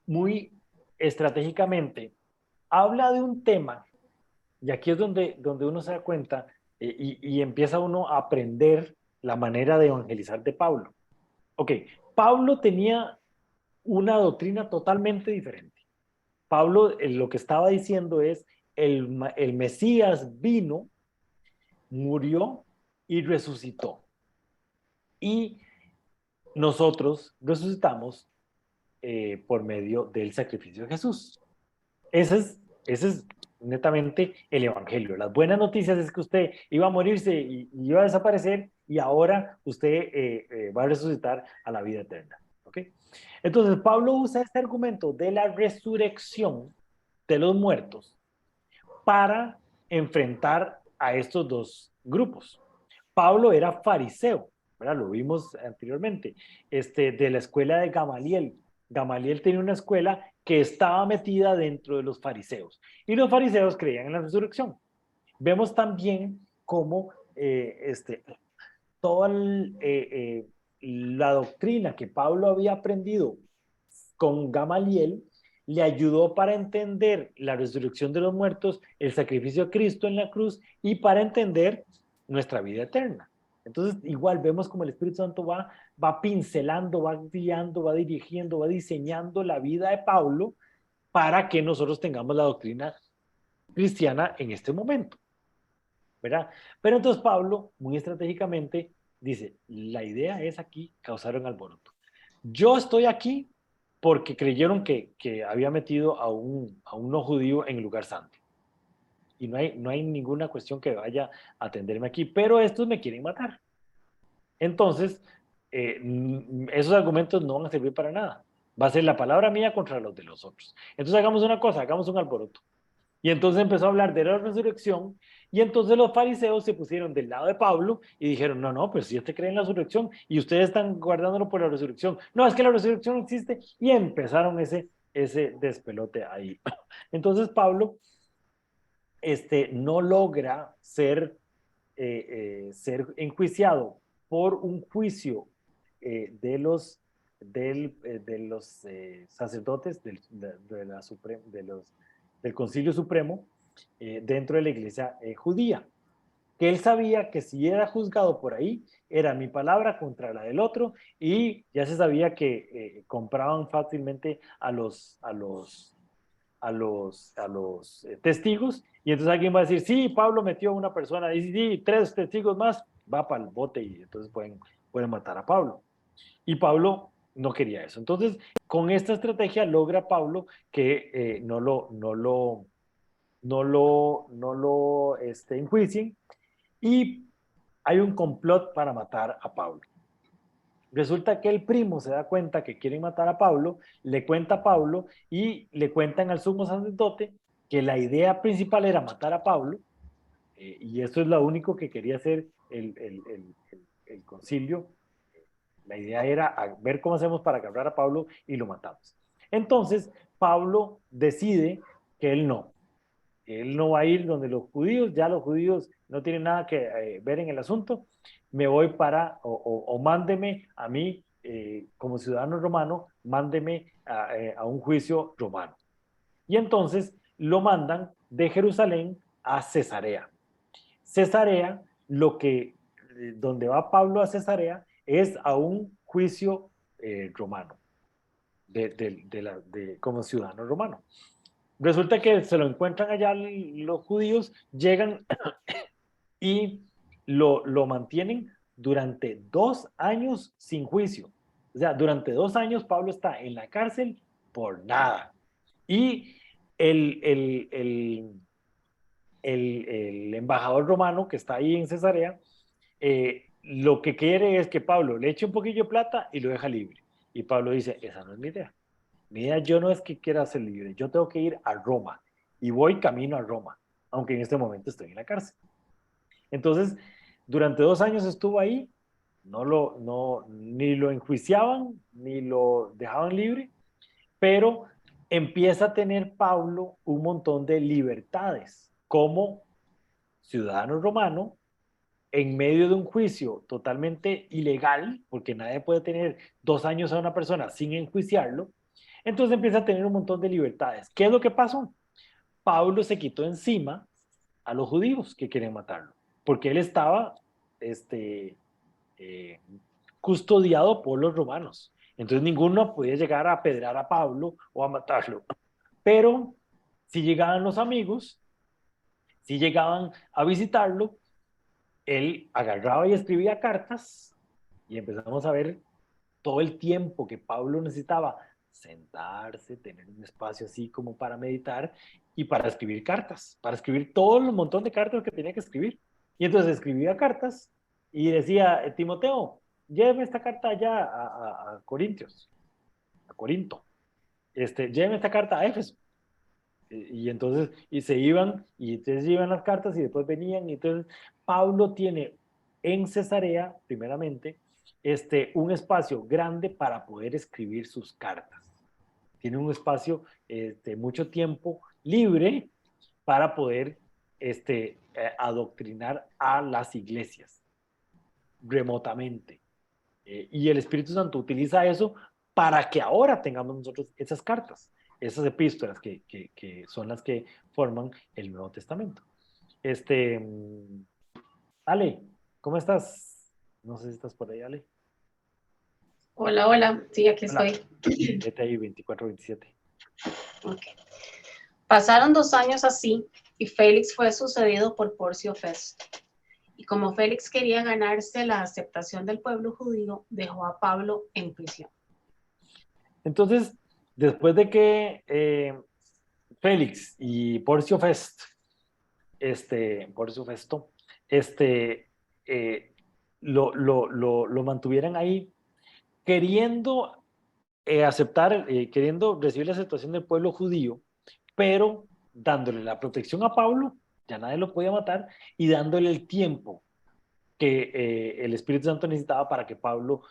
muy estratégicamente, habla de un tema, y aquí es donde uno se da cuenta y empieza uno a aprender la manera de evangelizar de Pablo. Ok, Pablo tenía una doctrina totalmente diferente. Pablo lo que estaba diciendo es, el Mesías vino, murió y resucitó. Y nosotros resucitamos por medio del sacrificio de Jesús. Ese es netamente el evangelio. Las buenas noticias es que usted iba a morirse y iba a desaparecer y ahora usted va a resucitar a la vida eterna. ¿Okay? Entonces Pablo usa este argumento de la resurrección de los muertos para enfrentar a estos dos grupos. Pablo era fariseo, ¿verdad? Lo vimos anteriormente, de la escuela de Gamaliel. Gamaliel tenía una escuela que estaba metida dentro de los fariseos y los fariseos creían en la resurrección. Vemos también cómo toda la doctrina que Pablo había aprendido con Gamaliel le ayudó para entender la resurrección de los muertos, el sacrificio de Cristo en la cruz y para entender nuestra vida eterna. Entonces, igual vemos como el Espíritu Santo va pincelando, va guiando, va dirigiendo, va diseñando la vida de Pablo para que nosotros tengamos la doctrina cristiana en este momento, ¿verdad? Pero entonces Pablo, muy estratégicamente, dice, la idea es aquí causar un alboroto. Yo estoy aquí porque creyeron que había metido a un no judío en el lugar santo. Y no hay ninguna cuestión que vaya a atenderme aquí, pero estos me quieren matar. Entonces, esos argumentos no van a servir para nada. Va a ser la palabra mía contra los de los otros. Entonces hagamos una cosa, hagamos un alboroto. Y entonces empezó a hablar de la resurrección y entonces los fariseos se pusieron del lado de Pablo y dijeron, no, pero si usted cree en la resurrección y ustedes están guardándolo por la resurrección, no, es que la resurrección no existe y empezaron ese despelote ahí. Entonces Pablo no logra ser enjuiciado por un juicio de los sacerdotes del Concilio Supremo dentro de la iglesia judía, que él sabía que si era juzgado por ahí, era mi palabra contra la del otro, y ya se sabía que compraban fácilmente a los testigos, y entonces alguien va a decir, sí, Pablo metió a una persona, y sí, 3 testigos más, va para el bote, y entonces pueden matar a Pablo. Y Pablo no quería eso. Entonces, con esta estrategia logra Pablo que no lo enjuicien, y hay un complot para matar a Pablo. Resulta que el primo se da cuenta que quieren matar a Pablo, le cuenta a Pablo y le cuentan al sumo sacerdote que la idea principal era matar a Pablo, y esto es lo único que quería hacer el concilio. La idea era ver cómo hacemos para agarrar a Pablo y lo matamos. Entonces, Pablo decide que él no va a ir donde los judíos, ya los judíos no tienen nada que ver en el asunto, me voy o mándeme a mí, como ciudadano romano, mándeme a un juicio romano. Y entonces lo mandan de Jerusalén a Cesarea. Cesarea, donde va Pablo a Cesarea, es a un juicio romano, como ciudadano romano. Resulta que se lo encuentran allá los judíos, llegan y lo mantienen durante 2 años sin juicio. O sea, durante 2 años Pablo está en la cárcel por nada. Y el embajador romano que está ahí en Cesarea, lo que quiere es que Pablo le eche un poquillo de plata y lo deja libre. Y Pablo dice, esa no es mi idea. Mi idea yo no es que quiera ser libre, yo tengo que ir a Roma y voy camino a Roma. aunque en este momento estoy en la cárcel. Entonces, durante 2 años estuvo ahí, ni lo enjuiciaban, ni lo dejaban libre, pero empieza a tener Pablo un montón de libertades como ciudadano romano en medio de un juicio totalmente ilegal, porque nadie puede tener 2 años a una persona sin enjuiciarlo. Entonces empieza a tener un montón de libertades. ¿Qué es lo que pasó? Pablo se quitó encima a los judíos que quieren matarlo, porque él estaba este, eh, custodiado por los romanos. Entonces ninguno podía llegar a apedrear a Pablo o a matarlo. Pero si llegaban los amigos, si llegaban a visitarlo, él agarraba y escribía cartas y empezamos a ver todo el tiempo que Pablo necesitaba sentarse, tener un espacio así como para meditar y para escribir cartas, para escribir todo el montón de cartas que tenía que escribir. Y entonces escribía cartas y decía, Timoteo, lléveme esta carta allá a Corintios, a Corinto. Lléveme esta carta a Éfeso. Y entonces, y se iban, y entonces iban las cartas y después venían, y entonces Pablo tiene en Cesarea, primeramente, un espacio grande para poder escribir sus cartas. Tiene un espacio, mucho tiempo libre para poder adoctrinar a las iglesias remotamente. Y el Espíritu Santo utiliza eso para que ahora tengamos nosotros esas cartas, esas epístolas que son las que forman el Nuevo Testamento. Ale, ¿cómo estás? No sé si estás por ahí, Ale. Hola, hola, sí, aquí Hola. estoy. Vete ahí, 24-27. Okay. Pasaron 2 años así y Félix fue sucedido por Porcio Festo. Y como Félix quería ganarse la aceptación del pueblo judío, dejó a Pablo en prisión. Entonces, después de que Félix y Porcio Festo, eh, lo mantuvieran ahí, queriendo queriendo recibir la aceptación del pueblo judío, pero dándole la protección a Pablo, ya nadie lo podía matar, y dándole el tiempo que el Espíritu Santo necesitaba para que Pablo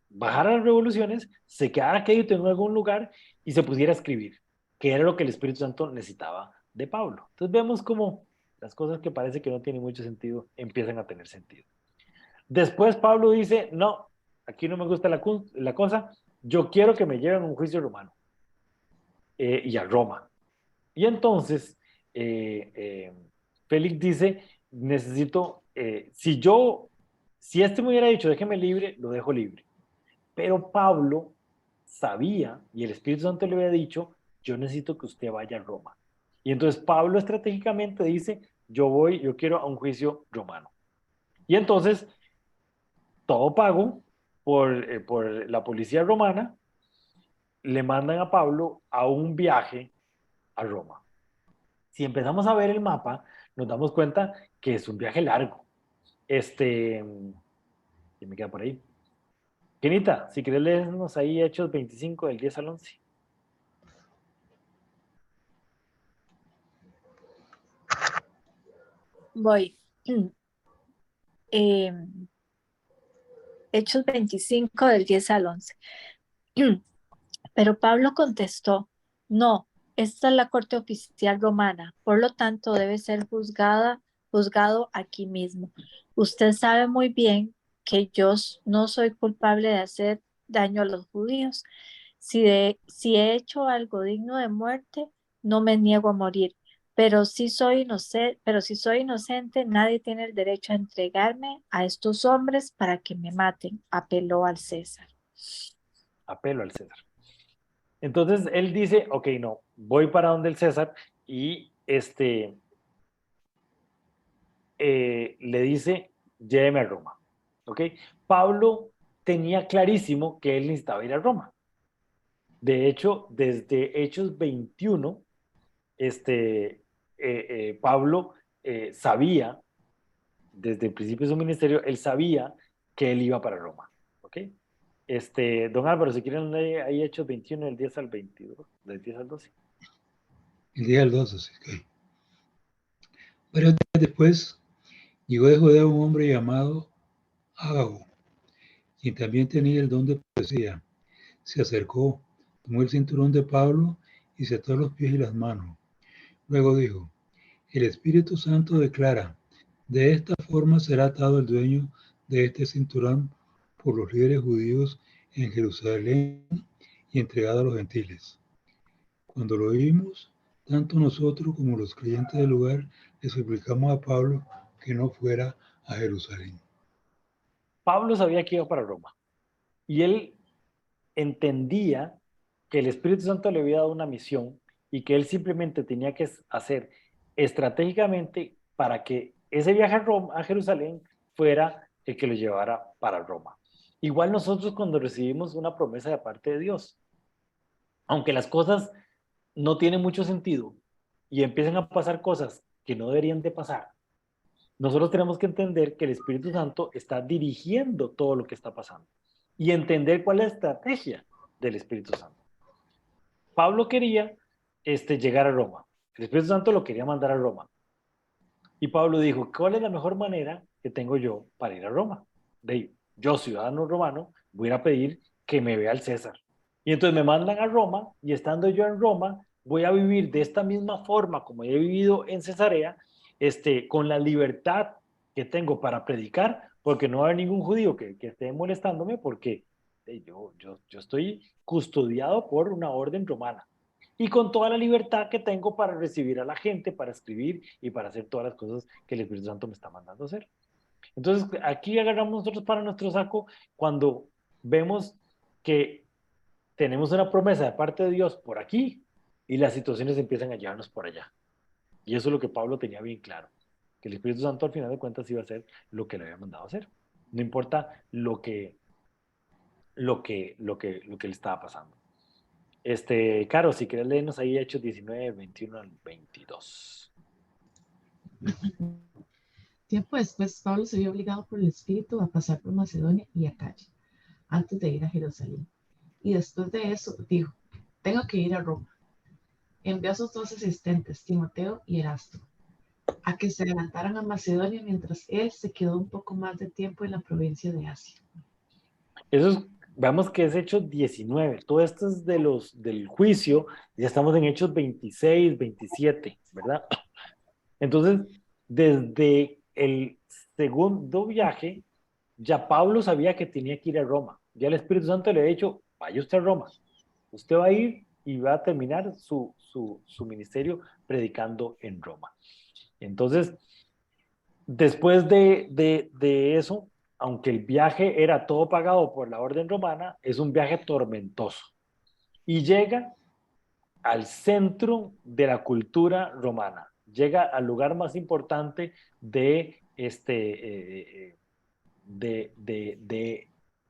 bajara las revoluciones, se quedara quieto en algún lugar y se pudiera escribir, que era lo que el Espíritu Santo necesitaba de Pablo. Entonces vemos cómo las cosas que parece que no tienen mucho sentido empiezan a tener sentido. Después Pablo dice, no, aquí no me gusta la cosa, yo quiero que me lleven a un juicio romano y a Roma. Y entonces Félix dice, necesito, si este me hubiera dicho, déjeme libre, lo dejo libre. Pero Pablo sabía, y el Espíritu Santo le había dicho, yo necesito que usted vaya a Roma. Y entonces Pablo estratégicamente dice, yo quiero a un juicio romano. Y entonces, todo pago por la policía romana, le mandan a Pablo a un viaje a Roma. Si empezamos a ver el mapa, nos damos cuenta que es un viaje largo. ¿Qué me queda por ahí? Kenita, si quieres leernos ahí Hechos 25 del 10 al 11. Voy. Eh, Hechos 25 del 10 al 11. Pero Pablo contestó, no, esta es la corte oficial romana, por lo tanto debe ser juzgado aquí mismo. Usted sabe muy bien que yo no soy culpable de hacer daño a los judíos. Si he hecho algo digno de muerte, no me niego a morir. Pero si soy inocente, nadie tiene el derecho a entregarme a estos hombres para que me maten, apeló al César. Apelo al César. Entonces él dice, ok, no, voy para donde el César y le dice, lléveme a Roma. ¿Ok? Pablo tenía clarísimo que él necesitaba ir a Roma. De hecho, desde Hechos 21, Pablo sabía, desde el principio de su ministerio, él sabía que él iba para Roma. ¿Ok? Don Álvaro, si quieren leer ahí Hechos 21, del 10 al 22, del 10 al 12. El día del 12, sí. Okay. Varios días después, llegó de Judea un hombre llamado Ágabo, quien también tenía el don de profecía. Se acercó, tomó el cinturón de Pablo y se ató los pies y las manos. Luego dijo: el Espíritu Santo declara, de esta forma será atado el dueño de este cinturón por los líderes judíos en Jerusalén y entregado a los gentiles. Cuando lo oímos, tanto nosotros como los creyentes del lugar le suplicamos a Pablo que no fuera a Jerusalén. Pablo sabía que iba para Roma y él entendía que el Espíritu Santo le había dado una misión y que él simplemente tenía que hacer estratégicamente para que ese viaje a Roma, a Jerusalén, fuera el que lo llevara para Roma. Igual nosotros cuando recibimos una promesa de parte de Dios, aunque las cosas no tienen mucho sentido y empiezan a pasar cosas que no deberían de pasar, nosotros tenemos que entender que el Espíritu Santo está dirigiendo todo lo que está pasando y entender cuál es la estrategia del Espíritu Santo. Pablo quería llegar a Roma. El Espíritu Santo lo quería mandar a Roma. Y Pablo dijo, ¿cuál es la mejor manera que tengo yo para ir a Roma? Yo, ciudadano romano, voy a ir a pedir que me vea el César. Y entonces me mandan a Roma y estando yo en Roma, voy a vivir de esta misma forma como he vivido en Cesarea, con la libertad que tengo para predicar, porque no va a haber ningún judío que esté molestándome porque yo estoy custodiado por una orden romana. Y con toda la libertad que tengo para recibir a la gente, para escribir y para hacer todas las cosas que el Espíritu Santo me está mandando a hacer. Entonces, aquí agarramos nosotros para nuestro saco cuando vemos que tenemos una promesa de parte de Dios por aquí y las situaciones empiezan a llevarnos por allá. Y eso es lo que Pablo tenía bien claro, que el Espíritu Santo al final de cuentas iba a hacer lo que le había mandado a hacer. No importa lo que le estaba pasando. Caro, si quieres leernos ahí Hechos 19, 21 al 22. Tiempo después, Pablo se vio obligado por el Espíritu a pasar por Macedonia y Acaya, antes de ir a Jerusalén. Y después de eso dijo, tengo que ir a Roma. Envió a sus dos asistentes, Timoteo y Erasto, a que se adelantaran a Macedonia mientras él se quedó un poco más de tiempo en la provincia de Asia. Vemos que es Hechos 19. Todo esto es del juicio. Ya estamos en Hechos 26, 27, ¿verdad? Entonces, desde el segundo viaje, ya Pablo sabía que tenía que ir a Roma. Ya el Espíritu Santo le había dicho, vaya usted a Roma. Usted va a ir y va a terminar su ministerio predicando en Roma. Entonces, después de eso, aunque el viaje era todo pagado por la orden romana, es un viaje tormentoso. Y llega al centro de la cultura romana, llega al lugar más importante de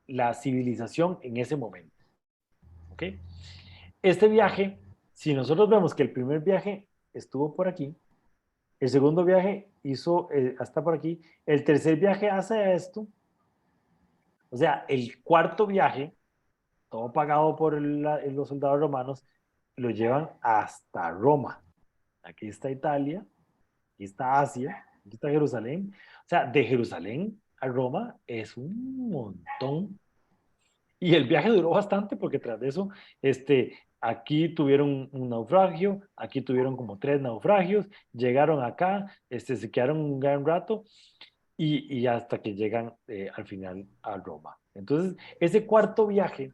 la civilización en ese momento. ¿Ok? Este viaje, si nosotros vemos que el primer viaje estuvo por aquí, el segundo viaje hizo hasta por aquí, el tercer viaje hace esto, o sea, el cuarto viaje, todo pagado por los soldados romanos, lo llevan hasta Roma. Aquí está Italia, aquí está Asia, aquí está Jerusalén. O sea, de Jerusalén a Roma es un montón. Y el viaje duró bastante porque tras de eso, aquí tuvieron un naufragio, aquí tuvieron como 3 naufragios, llegaron acá, se quedaron un gran rato y hasta que llegan al final a Roma. Entonces, ese cuarto viaje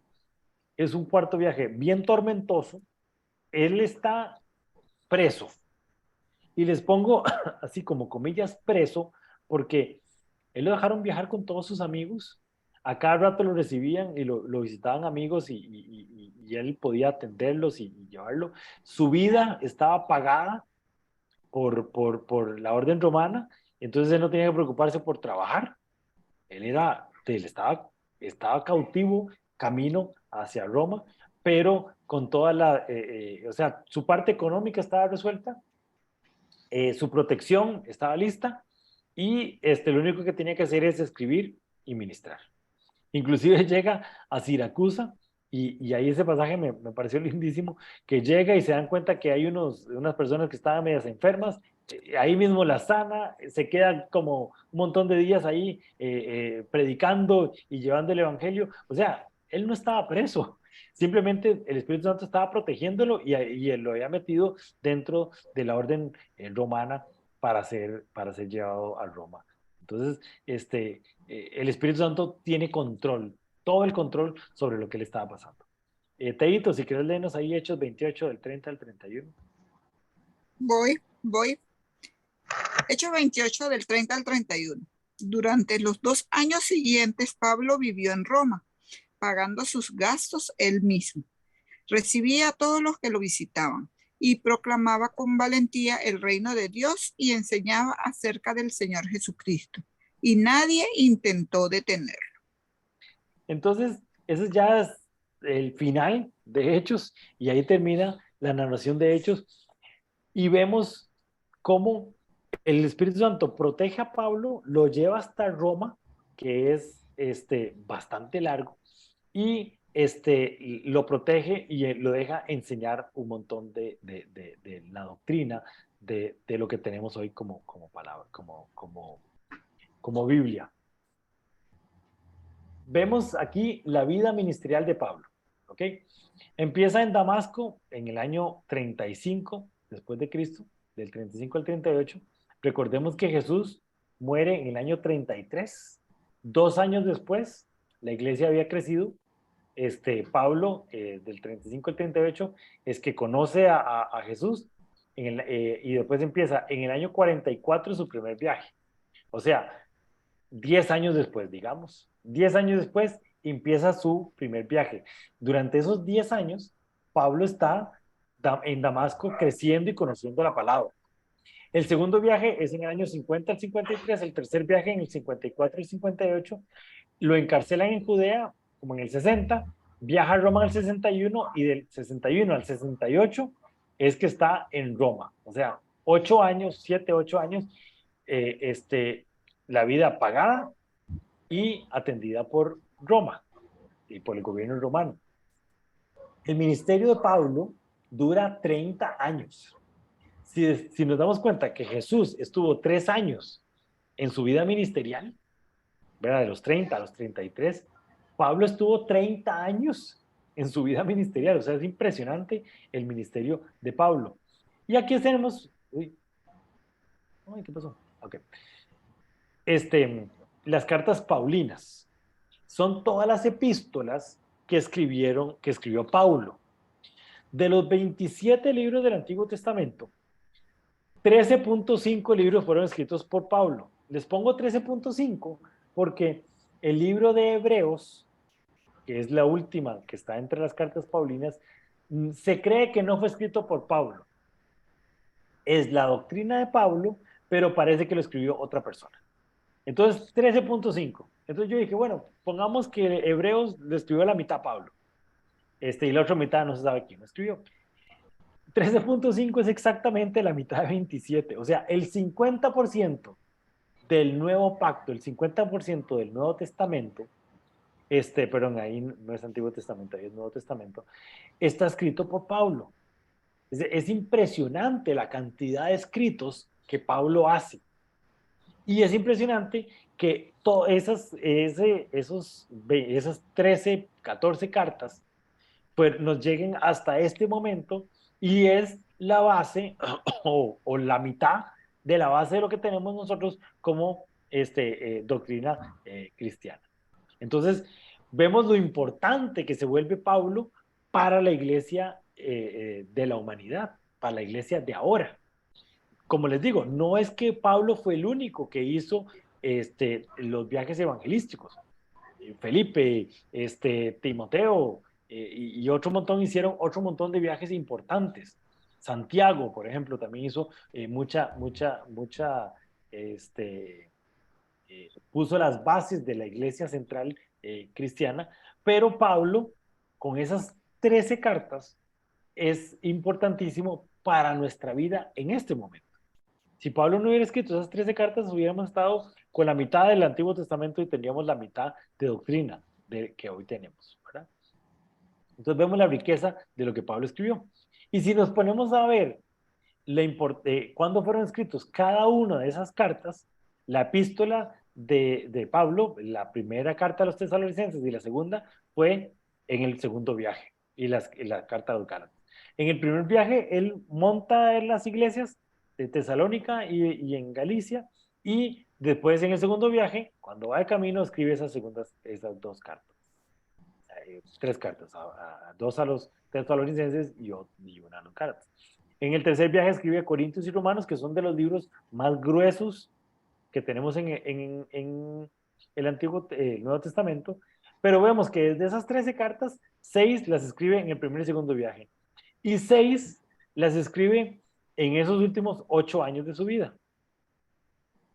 es un cuarto viaje bien tormentoso. Él está preso. Y les pongo así como comillas preso, porque él lo dejaron viajar con todos sus amigos. A cada rato lo recibían y lo visitaban amigos y él podía atenderlos y llevarlo. Su vida estaba pagada por la orden romana, entonces él no tenía que preocuparse por trabajar. Él estaba cautivo, camino hacia Roma, pero con toda o sea, su parte económica estaba resuelta, su protección estaba lista y lo único que tenía que hacer es escribir y ministrar. Inclusive llega a Siracusa y ahí ese pasaje me pareció lindísimo, que llega y se dan cuenta que hay unas personas que estaban medias enfermas ahí mismo la sana, se queda como un montón de días ahí predicando y llevando el evangelio. O sea, él no estaba preso, simplemente el Espíritu Santo estaba protegiéndolo y él lo había metido dentro de la orden romana para ser llevado a Roma. Entonces, el Espíritu Santo tiene control, todo el control sobre lo que le estaba pasando. Teito, si quieres leernos ahí Hechos 28 del 30 al 31. Voy. Hechos 28 del 30 al 31. Durante los 2 años siguientes, Pablo vivió en Roma, pagando sus gastos él mismo. Recibía a todos los que lo visitaban y proclamaba con valentía el reino de Dios y enseñaba acerca del Señor Jesucristo. Y nadie intentó detenerlo. Entonces, eso ya es el final de Hechos y ahí termina la narración de Hechos y vemos cómo el Espíritu Santo protege a Pablo, lo lleva hasta Roma, que es bastante largo, y lo protege y lo deja enseñar un montón de la doctrina de lo que tenemos hoy como palabra, como Biblia. Vemos aquí la vida ministerial de Pablo, ¿ok? Empieza en Damasco en el año 35 después de Cristo, del 35 al 38. Recordemos que Jesús muere en el año 33. 2 años después, la iglesia había crecido. Pablo, del 35 al 38, es que conoce a Jesús y después empieza en el año 44 su primer viaje. O sea, 10 años después, digamos. 10 años después empieza su primer viaje. Durante esos 10 años, Pablo está en Damasco creciendo y conociendo la palabra. El segundo viaje es en el año 50 al 53, el tercer viaje en el 54 y 58. Lo encarcelan en Judea, como en el 60, viaja a Roma en el 61 y del 61 al 68 es que está en Roma. O sea, 8 años, 7, 8 años, la vida pagada y atendida por Roma y por el gobierno romano. El ministerio de Pablo dura 30 años. Si nos damos cuenta que Jesús estuvo 3 años en su vida ministerial, ¿verdad? De los 30 a los 33, Pablo estuvo 30 años en su vida ministerial. O sea, es impresionante el ministerio de Pablo. Y aquí tenemos... Uy, ¿qué pasó? Ok. Las cartas paulinas son todas las epístolas que escribió Pablo. De los 27 libros del Antiguo Testamento, 13.5 libros fueron escritos por Pablo. Les pongo 13.5 porque el libro de Hebreos, que es la última que está entre las cartas paulinas, se cree que no fue escrito por Pablo. Es la doctrina de Pablo, pero parece que lo escribió otra persona. Entonces, 13.5. Entonces yo dije, bueno, pongamos que Hebreos le escribió la mitad a Pablo. Y la otra mitad no se sabe quién lo escribió. 13.5 es exactamente la mitad de 27. O sea, el 50% del nuevo pacto, el 50% del Nuevo Testamento, perdón, ahí no es Antiguo Testamento, ahí es Nuevo Testamento, está escrito por Pablo. Es impresionante la cantidad de escritos que Pablo hace. Y es impresionante que esas 13, 14 cartas pues nos lleguen hasta este momento y es la base o la mitad de la base de lo que tenemos nosotros como doctrina cristiana. Entonces, vemos lo importante que se vuelve Pablo para la iglesia de la humanidad, para la iglesia de ahora. Como les digo, no es que Pablo fue el único que hizo los viajes evangelísticos. Felipe, Timoteo y otro montón hicieron otro montón de viajes importantes. Santiago, por ejemplo, también hizo puso las bases de la iglesia central cristiana, pero Pablo, con esas 13 cartas, es importantísimo para nuestra vida en este momento. Si Pablo no hubiera escrito esas 13 cartas, hubiéramos estado con la mitad del Antiguo Testamento y tendríamos la mitad de doctrina que hoy tenemos, ¿verdad? Entonces vemos la riqueza de lo que Pablo escribió. Y si nos ponemos a ver ¿cuándo fueron escritos cada una de esas cartas? La epístola de Pablo, la primera carta a los tesalonicenses y la segunda fue en el segundo viaje, y la carta a los Gálatas. En el primer viaje, él monta en las iglesias de Tesalónica y en Galicia, y después en el segundo viaje, cuando va de camino, escribe esas dos cartas. Tres cartas, dos a los tesalonicenses y una a los Gálatas. En el tercer viaje escribe Corintios y Romanos, que son de los libros más gruesos que tenemos en el Nuevo Testamento, pero vemos que desde esas 13 cartas, 6 las escribe en el primer y segundo viaje, y 6 las escribe en esos últimos 8 años de su vida.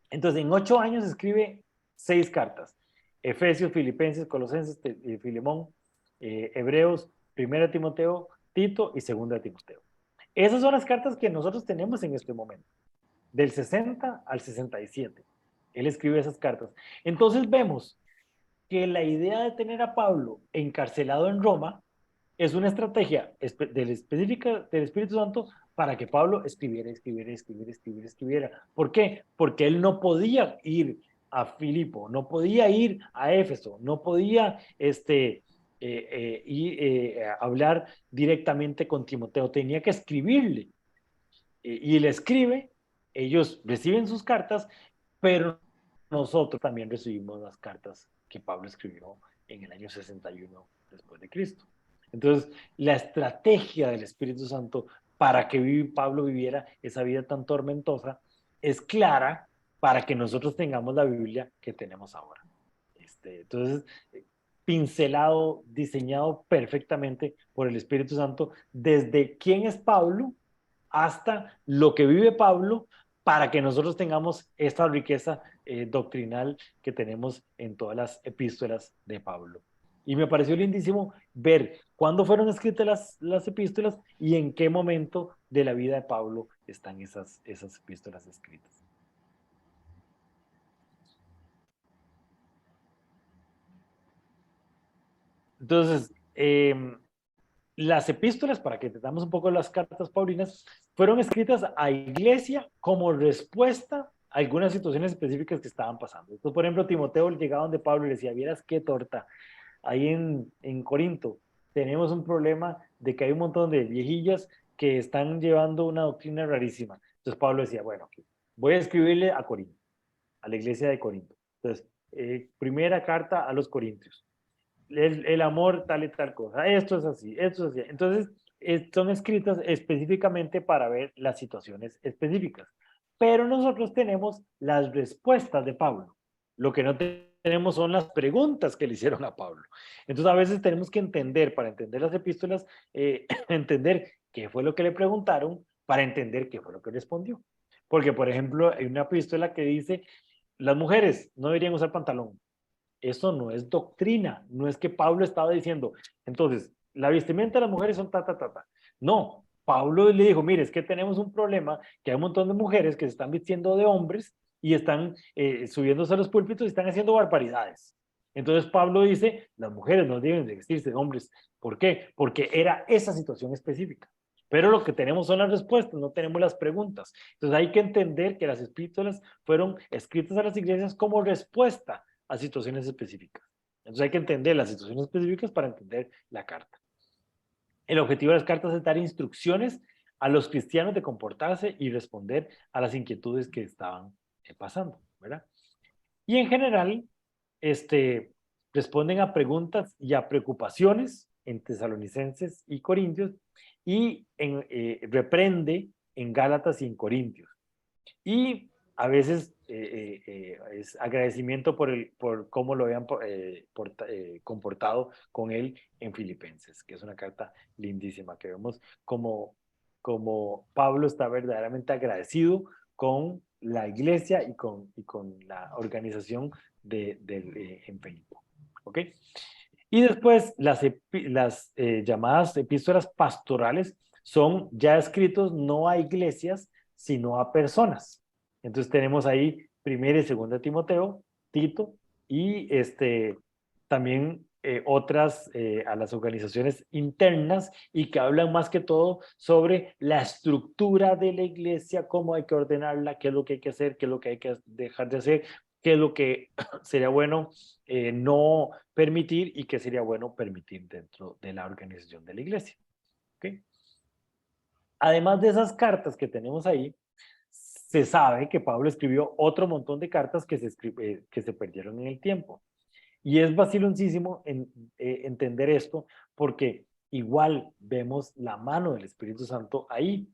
Entonces, en 8 años escribe 6 cartas: Efesios, Filipenses, Colosenses, Filemón, Hebreos, 1 Timoteo, Tito y 2 Timoteo. Esas son las cartas que nosotros tenemos en este momento, del 60 al 67. Él escribe esas cartas. Entonces vemos que la idea de tener a Pablo encarcelado en Roma es una estrategia específica del Espíritu Santo para que Pablo escribiera. ¿Por qué? Porque él no podía ir a Filipo, no podía ir a Éfeso, no podía hablar directamente con Timoteo, tenía que escribirle. Y le escribe, ellos reciben sus cartas, pero nosotros también recibimos las cartas que Pablo escribió en el año 61 después de Cristo. Entonces, la estrategia del Espíritu Santo para que Pablo viviera esa vida tan tormentosa es clara para que nosotros tengamos la Biblia que tenemos ahora. Entonces, pincelado, diseñado perfectamente por el Espíritu Santo, desde quién es Pablo hasta lo que vive Pablo, para que nosotros tengamos esta riqueza doctrinal que tenemos en todas las epístolas de Pablo. Y me pareció lindísimo ver cuándo fueron escritas las epístolas y en qué momento de la vida de Pablo están esas epístolas escritas. Entonces, las epístolas, para que entendamos un poco las cartas paulinas, fueron escritas a iglesia como respuesta a algunas situaciones específicas que estaban pasando. Entonces, por ejemplo, Timoteo llegaba donde Pablo y le decía: vieras qué torta, ahí en Corinto tenemos un problema de que hay un montón de viejillas que están llevando una doctrina rarísima. Entonces Pablo decía: bueno, voy a escribirle a Corinto, a la iglesia de Corinto. Entonces, primera carta a los Corintios. El amor tal y tal cosa, esto es así, esto es así. Entonces, son escritas específicamente para ver las situaciones específicas. Pero nosotros tenemos las respuestas de Pablo. Lo que no tenemos son las preguntas que le hicieron a Pablo. Entonces, a veces tenemos que entender, para entender las epístolas, entender qué fue lo que le preguntaron, para entender qué fue lo que respondió. Porque, por ejemplo, hay una epístola que dice: las mujeres no deberían usar pantalón. Eso no es doctrina, no es que Pablo estaba diciendo, entonces, la vestimenta de las mujeres son ta. No, Pablo le dijo: mire, es que tenemos un problema, que hay un montón de mujeres que se están vistiendo de hombres y están subiéndose a los púlpitos y están haciendo barbaridades. Entonces Pablo dice: las mujeres no deben de vestirse de hombres. ¿Por qué? Porque era esa situación específica. Pero lo que tenemos son las respuestas, no tenemos las preguntas. Entonces hay que entender que las epístolas fueron escritas a las iglesias como respuesta a situaciones específicas. Entonces hay que entender las situaciones específicas para entender la carta. El objetivo de las cartas es dar instrucciones a los cristianos de comportarse y responder a las inquietudes que estaban pasando, ¿verdad? Y en general, responden a preguntas y a preocupaciones en Tesalonicenses y Corintios, y reprende en Gálatas y en Corintios. Y a veces es agradecimiento por cómo lo habían comportado con él en Filipenses, que es una carta lindísima, que vemos como Pablo está verdaderamente agradecido con la iglesia y con la organización en Filipo. ¿Ok? Y después las llamadas epístolas pastorales son ya escritos no a iglesias, sino a personas. Entonces tenemos ahí 1 y 2 Timoteo, Tito, y también otras a las organizaciones internas y que hablan más que todo sobre la estructura de la iglesia, cómo hay que ordenarla, qué es lo que hay que hacer, qué es lo que hay que dejar de hacer, qué es lo que sería bueno no permitir y qué sería bueno permitir dentro de la organización de la iglesia. ¿Okay? Además de esas cartas que tenemos ahí, se sabe que Pablo escribió otro montón de cartas que se perdieron en el tiempo. Y es vaciloncísimo entender esto porque igual vemos la mano del Espíritu Santo ahí.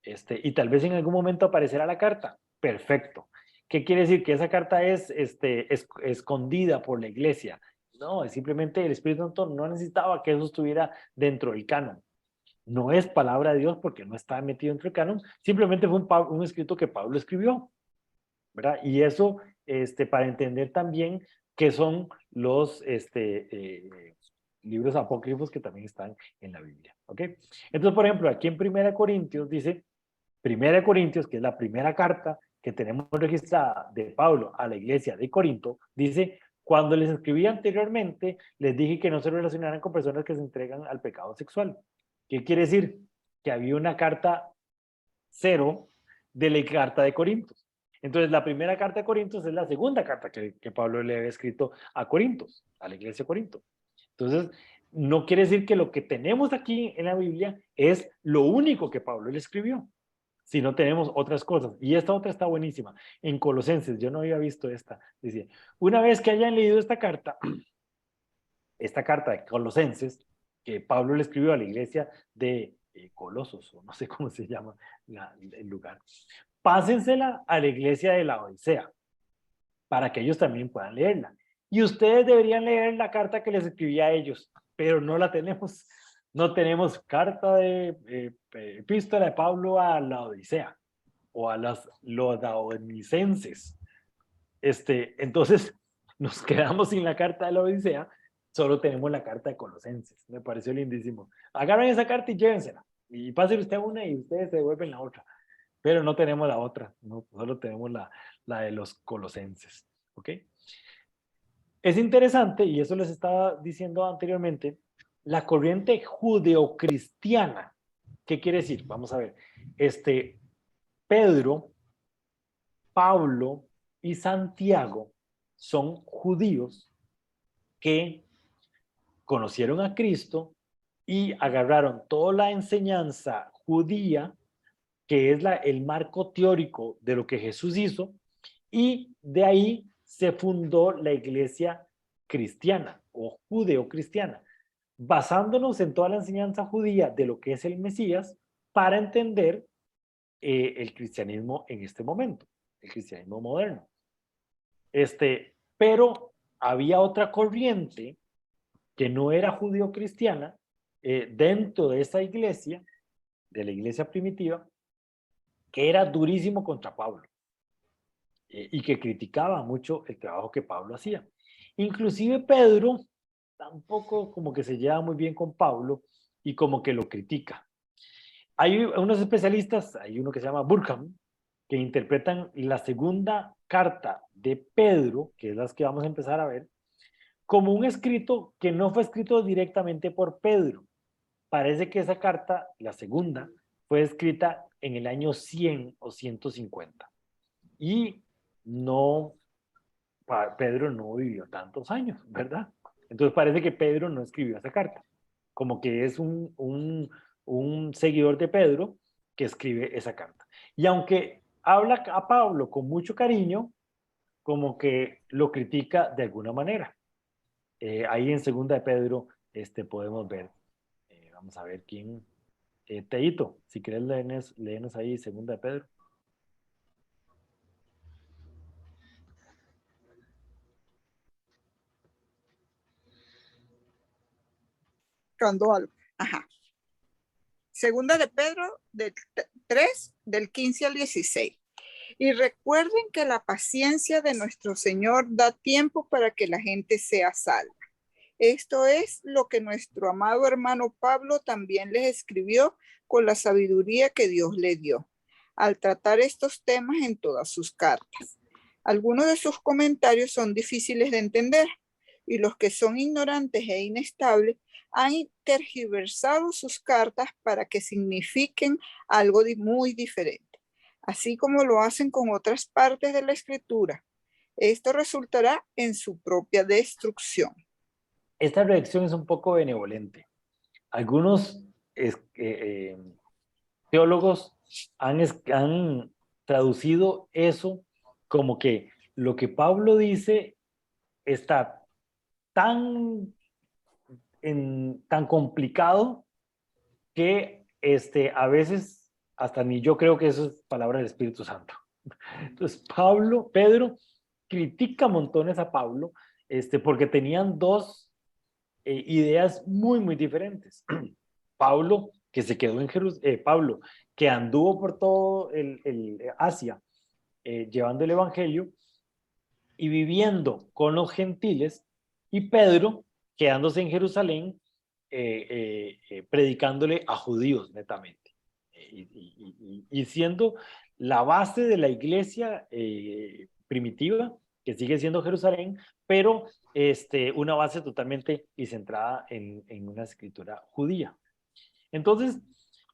Y tal vez en algún momento aparecerá la carta. Perfecto. ¿Qué quiere decir? Que esa carta es escondida por la iglesia. No, es simplemente el Espíritu Santo no necesitaba que eso estuviera dentro del canon. No es palabra de Dios porque no está metido dentro del canon. Simplemente fue un escrito que Pablo escribió, ¿verdad? Y eso, para entender también qué son los libros apócrifos que también están en la Biblia, ¿ok? Entonces, por ejemplo, aquí en 1 Corintios dice, 1 Corintios, que es la primera carta que tenemos registrada de Pablo a la iglesia de Corinto, dice, cuando les escribí anteriormente, les dije que no se relacionaran con personas que se entregan al pecado sexual. ¿Qué quiere decir? Que había una carta 0 de la carta de Corintios. Entonces, la primera carta de Corintios es la segunda carta que Pablo le había escrito a Corintios, a la iglesia de Corinto. Entonces, no quiere decir que lo que tenemos aquí en la Biblia es lo único que Pablo le escribió, sino tenemos otras cosas. Y esta otra está buenísima. En Colosenses, yo no había visto esta. Dice, una vez que hayan leído esta carta de Colosenses, que Pablo le escribió a la iglesia de Colosos, o no sé cómo se llama el lugar, pásensela a la iglesia de la Odisea, para que ellos también puedan leerla. Y ustedes deberían leer la carta que les escribí a ellos, pero no la tenemos. No tenemos carta de epístola de Pablo a la Odisea o a los laodicenses. Entonces, nos quedamos sin la carta de la Odisea, solo tenemos la carta de Colosenses. Me pareció lindísimo. Agarren esa carta y llévensela. Y pasen usted una y ustedes se devuelven la otra. Pero no tenemos la otra, no, solo tenemos la de los Colosenses. ¿Ok? Es interesante, y eso les estaba diciendo anteriormente, la corriente judeocristiana. ¿Qué quiere decir? Vamos a ver. Pedro, Pablo y Santiago son judíos que conocieron a Cristo y agarraron toda la enseñanza judía, que es el marco teórico de lo que Jesús hizo, y de ahí se fundó la iglesia cristiana o judeocristiana, basándonos en toda la enseñanza judía de lo que es el Mesías para entender el cristianismo en este momento, el cristianismo moderno. Pero había otra corriente que no era judío-cristiana dentro de esa iglesia, de la iglesia primitiva, que era durísimo contra Pablo y que criticaba mucho el trabajo que Pablo hacía. Inclusive Pedro tampoco como que se lleva muy bien con Pablo y como que lo critica. Hay unos especialistas, hay uno que se llama Burkham, que interpretan la segunda carta de Pedro, que es la que vamos a empezar a ver, como un escrito que no fue escrito directamente por Pedro. Parece que esa carta, la segunda, fue escrita en el año 100 o 150. Y no, Pedro no vivió tantos años, ¿verdad? Entonces parece que Pedro no escribió esa carta. Como que es un seguidor de Pedro que escribe esa carta. Y aunque habla a Pablo con mucho cariño, como que lo critica de alguna manera. Ahí en segunda de Pedro podemos ver, vamos a ver quién, Teito, si querés léenos ahí segunda de Pedro. Cuando algo. Ajá. Segunda de Pedro 3, del 15 al 16. Y recuerden que la paciencia de nuestro Señor da tiempo para que la gente sea salva. Esto es lo que nuestro amado hermano Pablo también les escribió con la sabiduría que Dios le dio, al tratar estos temas en todas sus cartas. Algunos de sus comentarios son difíciles de entender y los que son ignorantes e inestables han tergiversado sus cartas para que signifiquen algo muy diferente, así como lo hacen con otras partes de la escritura. Esto resultará en su propia destrucción. Esta reacción es un poco benevolente. Algunos teólogos han traducido eso como que lo que Pablo dice está tan complicado que a veces hasta ni yo creo que eso es palabra del Espíritu Santo. Entonces Pedro critica montones a Pablo porque tenían dos ideas muy, muy diferentes. Pablo, que se quedó en Jerusalén, Pablo, que anduvo por todo Asia llevando el evangelio y viviendo con los gentiles, y Pedro quedándose en Jerusalén predicándole a judíos netamente y siendo la base de la iglesia primitiva, que sigue siendo Jerusalén, pero una base totalmente y centrada en una escritura judía. Entonces,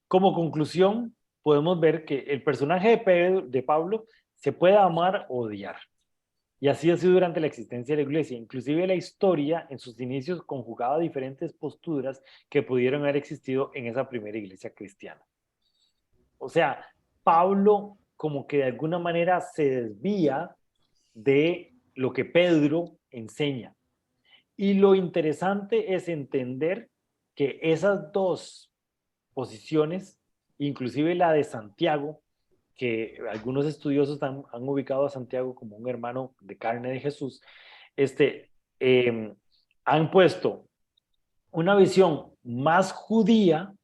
como conclusión, podemos ver que el personaje de Pablo se puede amar o odiar. Y así ha sido durante la existencia de la iglesia. Inclusive la historia en sus inicios conjugaba diferentes posturas que pudieron haber existido en esa primera iglesia cristiana. O sea, Pablo como que de alguna manera se desvía de lo que Pedro enseña. Y lo interesante es entender que esas dos posiciones, inclusive la de Santiago, que algunos estudiosos han ubicado a Santiago como un hermano de carne de Jesús, han puesto una visión más judía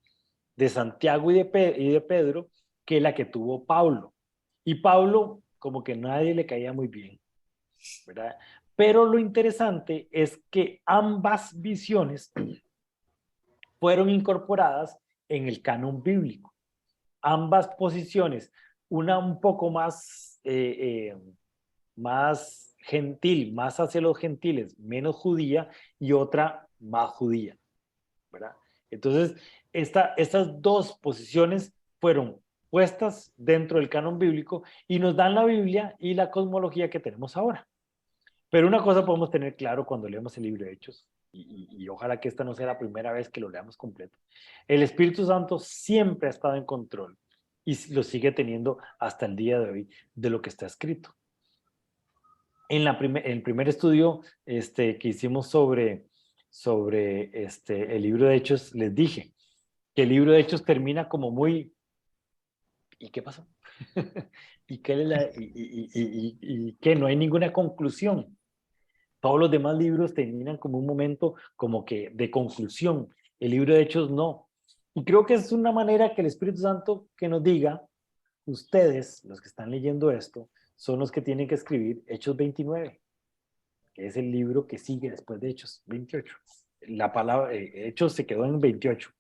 de Santiago y de Pedro que la que tuvo Pablo. Y Pablo como que nadie le caía muy bien, ¿verdad? Pero lo interesante es que ambas visiones fueron incorporadas en el canon bíblico. Ambas posiciones, una un poco más, más gentil, más hacia los gentiles, menos judía, y otra más judía, ¿verdad? Entonces, estas dos posiciones fueron puestas dentro del canon bíblico y nos dan la Biblia y la cosmología que tenemos ahora. Pero una cosa podemos tener claro cuando leemos el libro de Hechos, y ojalá que esta no sea la primera vez que lo leamos completo. El Espíritu Santo siempre ha estado en control y lo sigue teniendo hasta el día de hoy de lo que está escrito. En el primer estudio que hicimos sobre el libro de Hechos, les dije que el libro de Hechos termina como muy... ¿Y qué pasó? ¿Y qué? No hay ninguna conclusión. Todos los demás libros terminan como un momento como que de conclusión. El libro de Hechos no. Y creo que es una manera que el Espíritu Santo que nos diga, ustedes, los que están leyendo esto, son los que tienen que escribir Hechos 29, que es el libro que sigue después de Hechos 28. La palabra Hechos se quedó en 28.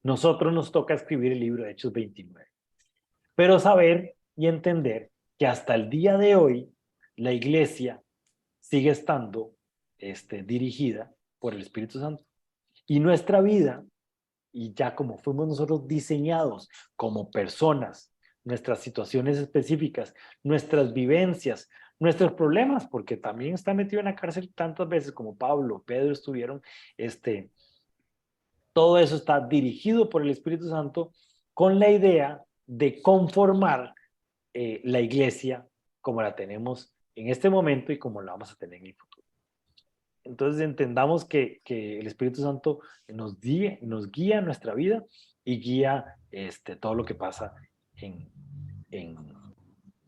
Nosotros nos toca escribir el libro de Hechos 29. Pero saber y entender que hasta el día de hoy la iglesia sigue estando dirigida por el Espíritu Santo. Y nuestra vida, y ya como fuimos nosotros diseñados como personas, nuestras situaciones específicas, nuestras vivencias, nuestros problemas, porque también está metido en la cárcel tantas veces como Pablo, Pedro estuvieron, todo eso está dirigido por el Espíritu Santo con la idea de conformar la iglesia como la tenemos en este momento y como la vamos a tener en el futuro. Entonces entendamos que el Espíritu Santo nos guía nuestra vida y guía todo lo que pasa en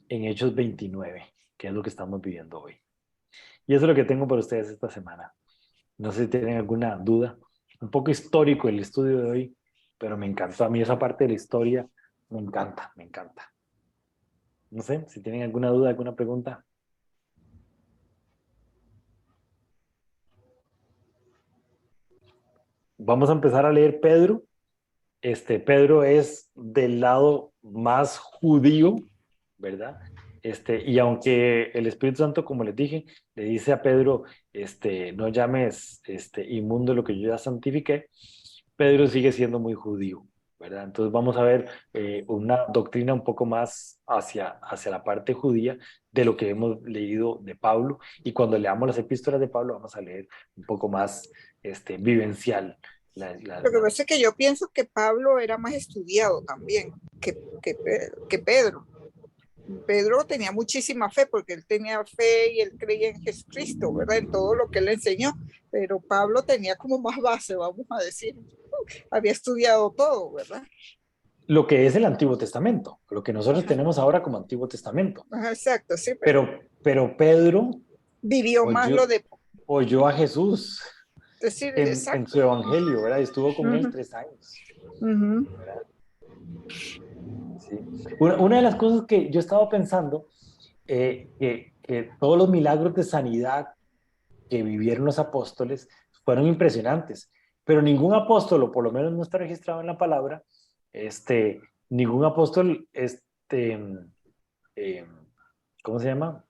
Hechos 29, que es lo que estamos viviendo hoy. Y eso es lo que tengo para ustedes esta semana. No sé si tienen alguna duda. Un poco histórico el estudio de hoy, pero me encantó. A mí esa parte de la historia me encanta, me encanta. No sé si tienen alguna duda, alguna pregunta. Vamos a empezar a leer Pedro. Pedro es del lado más judío, ¿verdad? Y aunque el Espíritu Santo, como les dije, le dice a Pedro, no llames inmundo lo que yo ya santifiqué, Pedro sigue siendo muy judío, ¿verdad? Entonces vamos a ver una doctrina un poco más hacia la parte judía de lo que hemos leído de Pablo, y cuando leamos las epístolas de Pablo vamos a leer un poco más vivencial. Lo que pasa es que yo pienso que Pablo era más estudiado también que Pedro. Pedro tenía muchísima fe porque él tenía fe y él creía en Jesucristo, ¿verdad? En todo lo que él enseñó, pero Pablo tenía como más base, vamos a decir. Había estudiado todo, ¿verdad? Lo que es el Antiguo Testamento, lo que nosotros tenemos ahora como Antiguo Testamento. Ajá, exacto, sí. Pero Pedro vivió más lo de... oyó a Jesús decir, en su evangelio, ¿verdad? Y estuvo con él 3 años. ¿Verdad? Sí. Una de las cosas que yo estaba pensando, que todos los milagros de sanidad que vivieron los apóstoles fueron impresionantes, pero ningún apóstol, o por lo menos no está registrado en la palabra, ningún apóstol, ¿cómo se llama?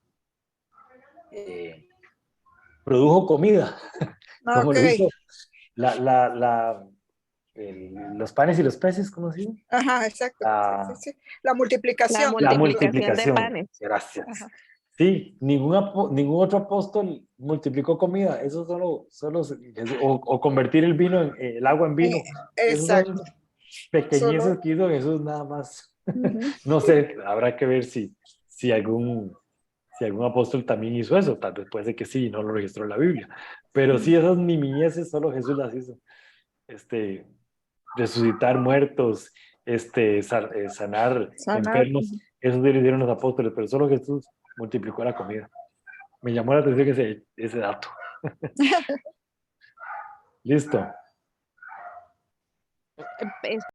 Produjo comida, como lo hizo los panes y los peces, ¿cómo se llama? Ajá, exacto. Sí. La multiplicación. La multiplicación de panes. Gracias. Ajá. Sí, ningún otro apóstol multiplicó comida. Eso solo o convertir el agua en vino. Exacto. Esos son pequeñeces que hizo Jesús nada más. No sé, habrá que ver si algún apóstol también hizo eso. Tal vez puede ser que sí, no lo registró en la Biblia. Pero sí, esas nimiñeces solo Jesús las hizo. Resucitar muertos, sanar enfermos, eso lo hicieron los apóstoles, pero solo Jesús multiplicó la comida. Me llamó la atención ese dato. Listo.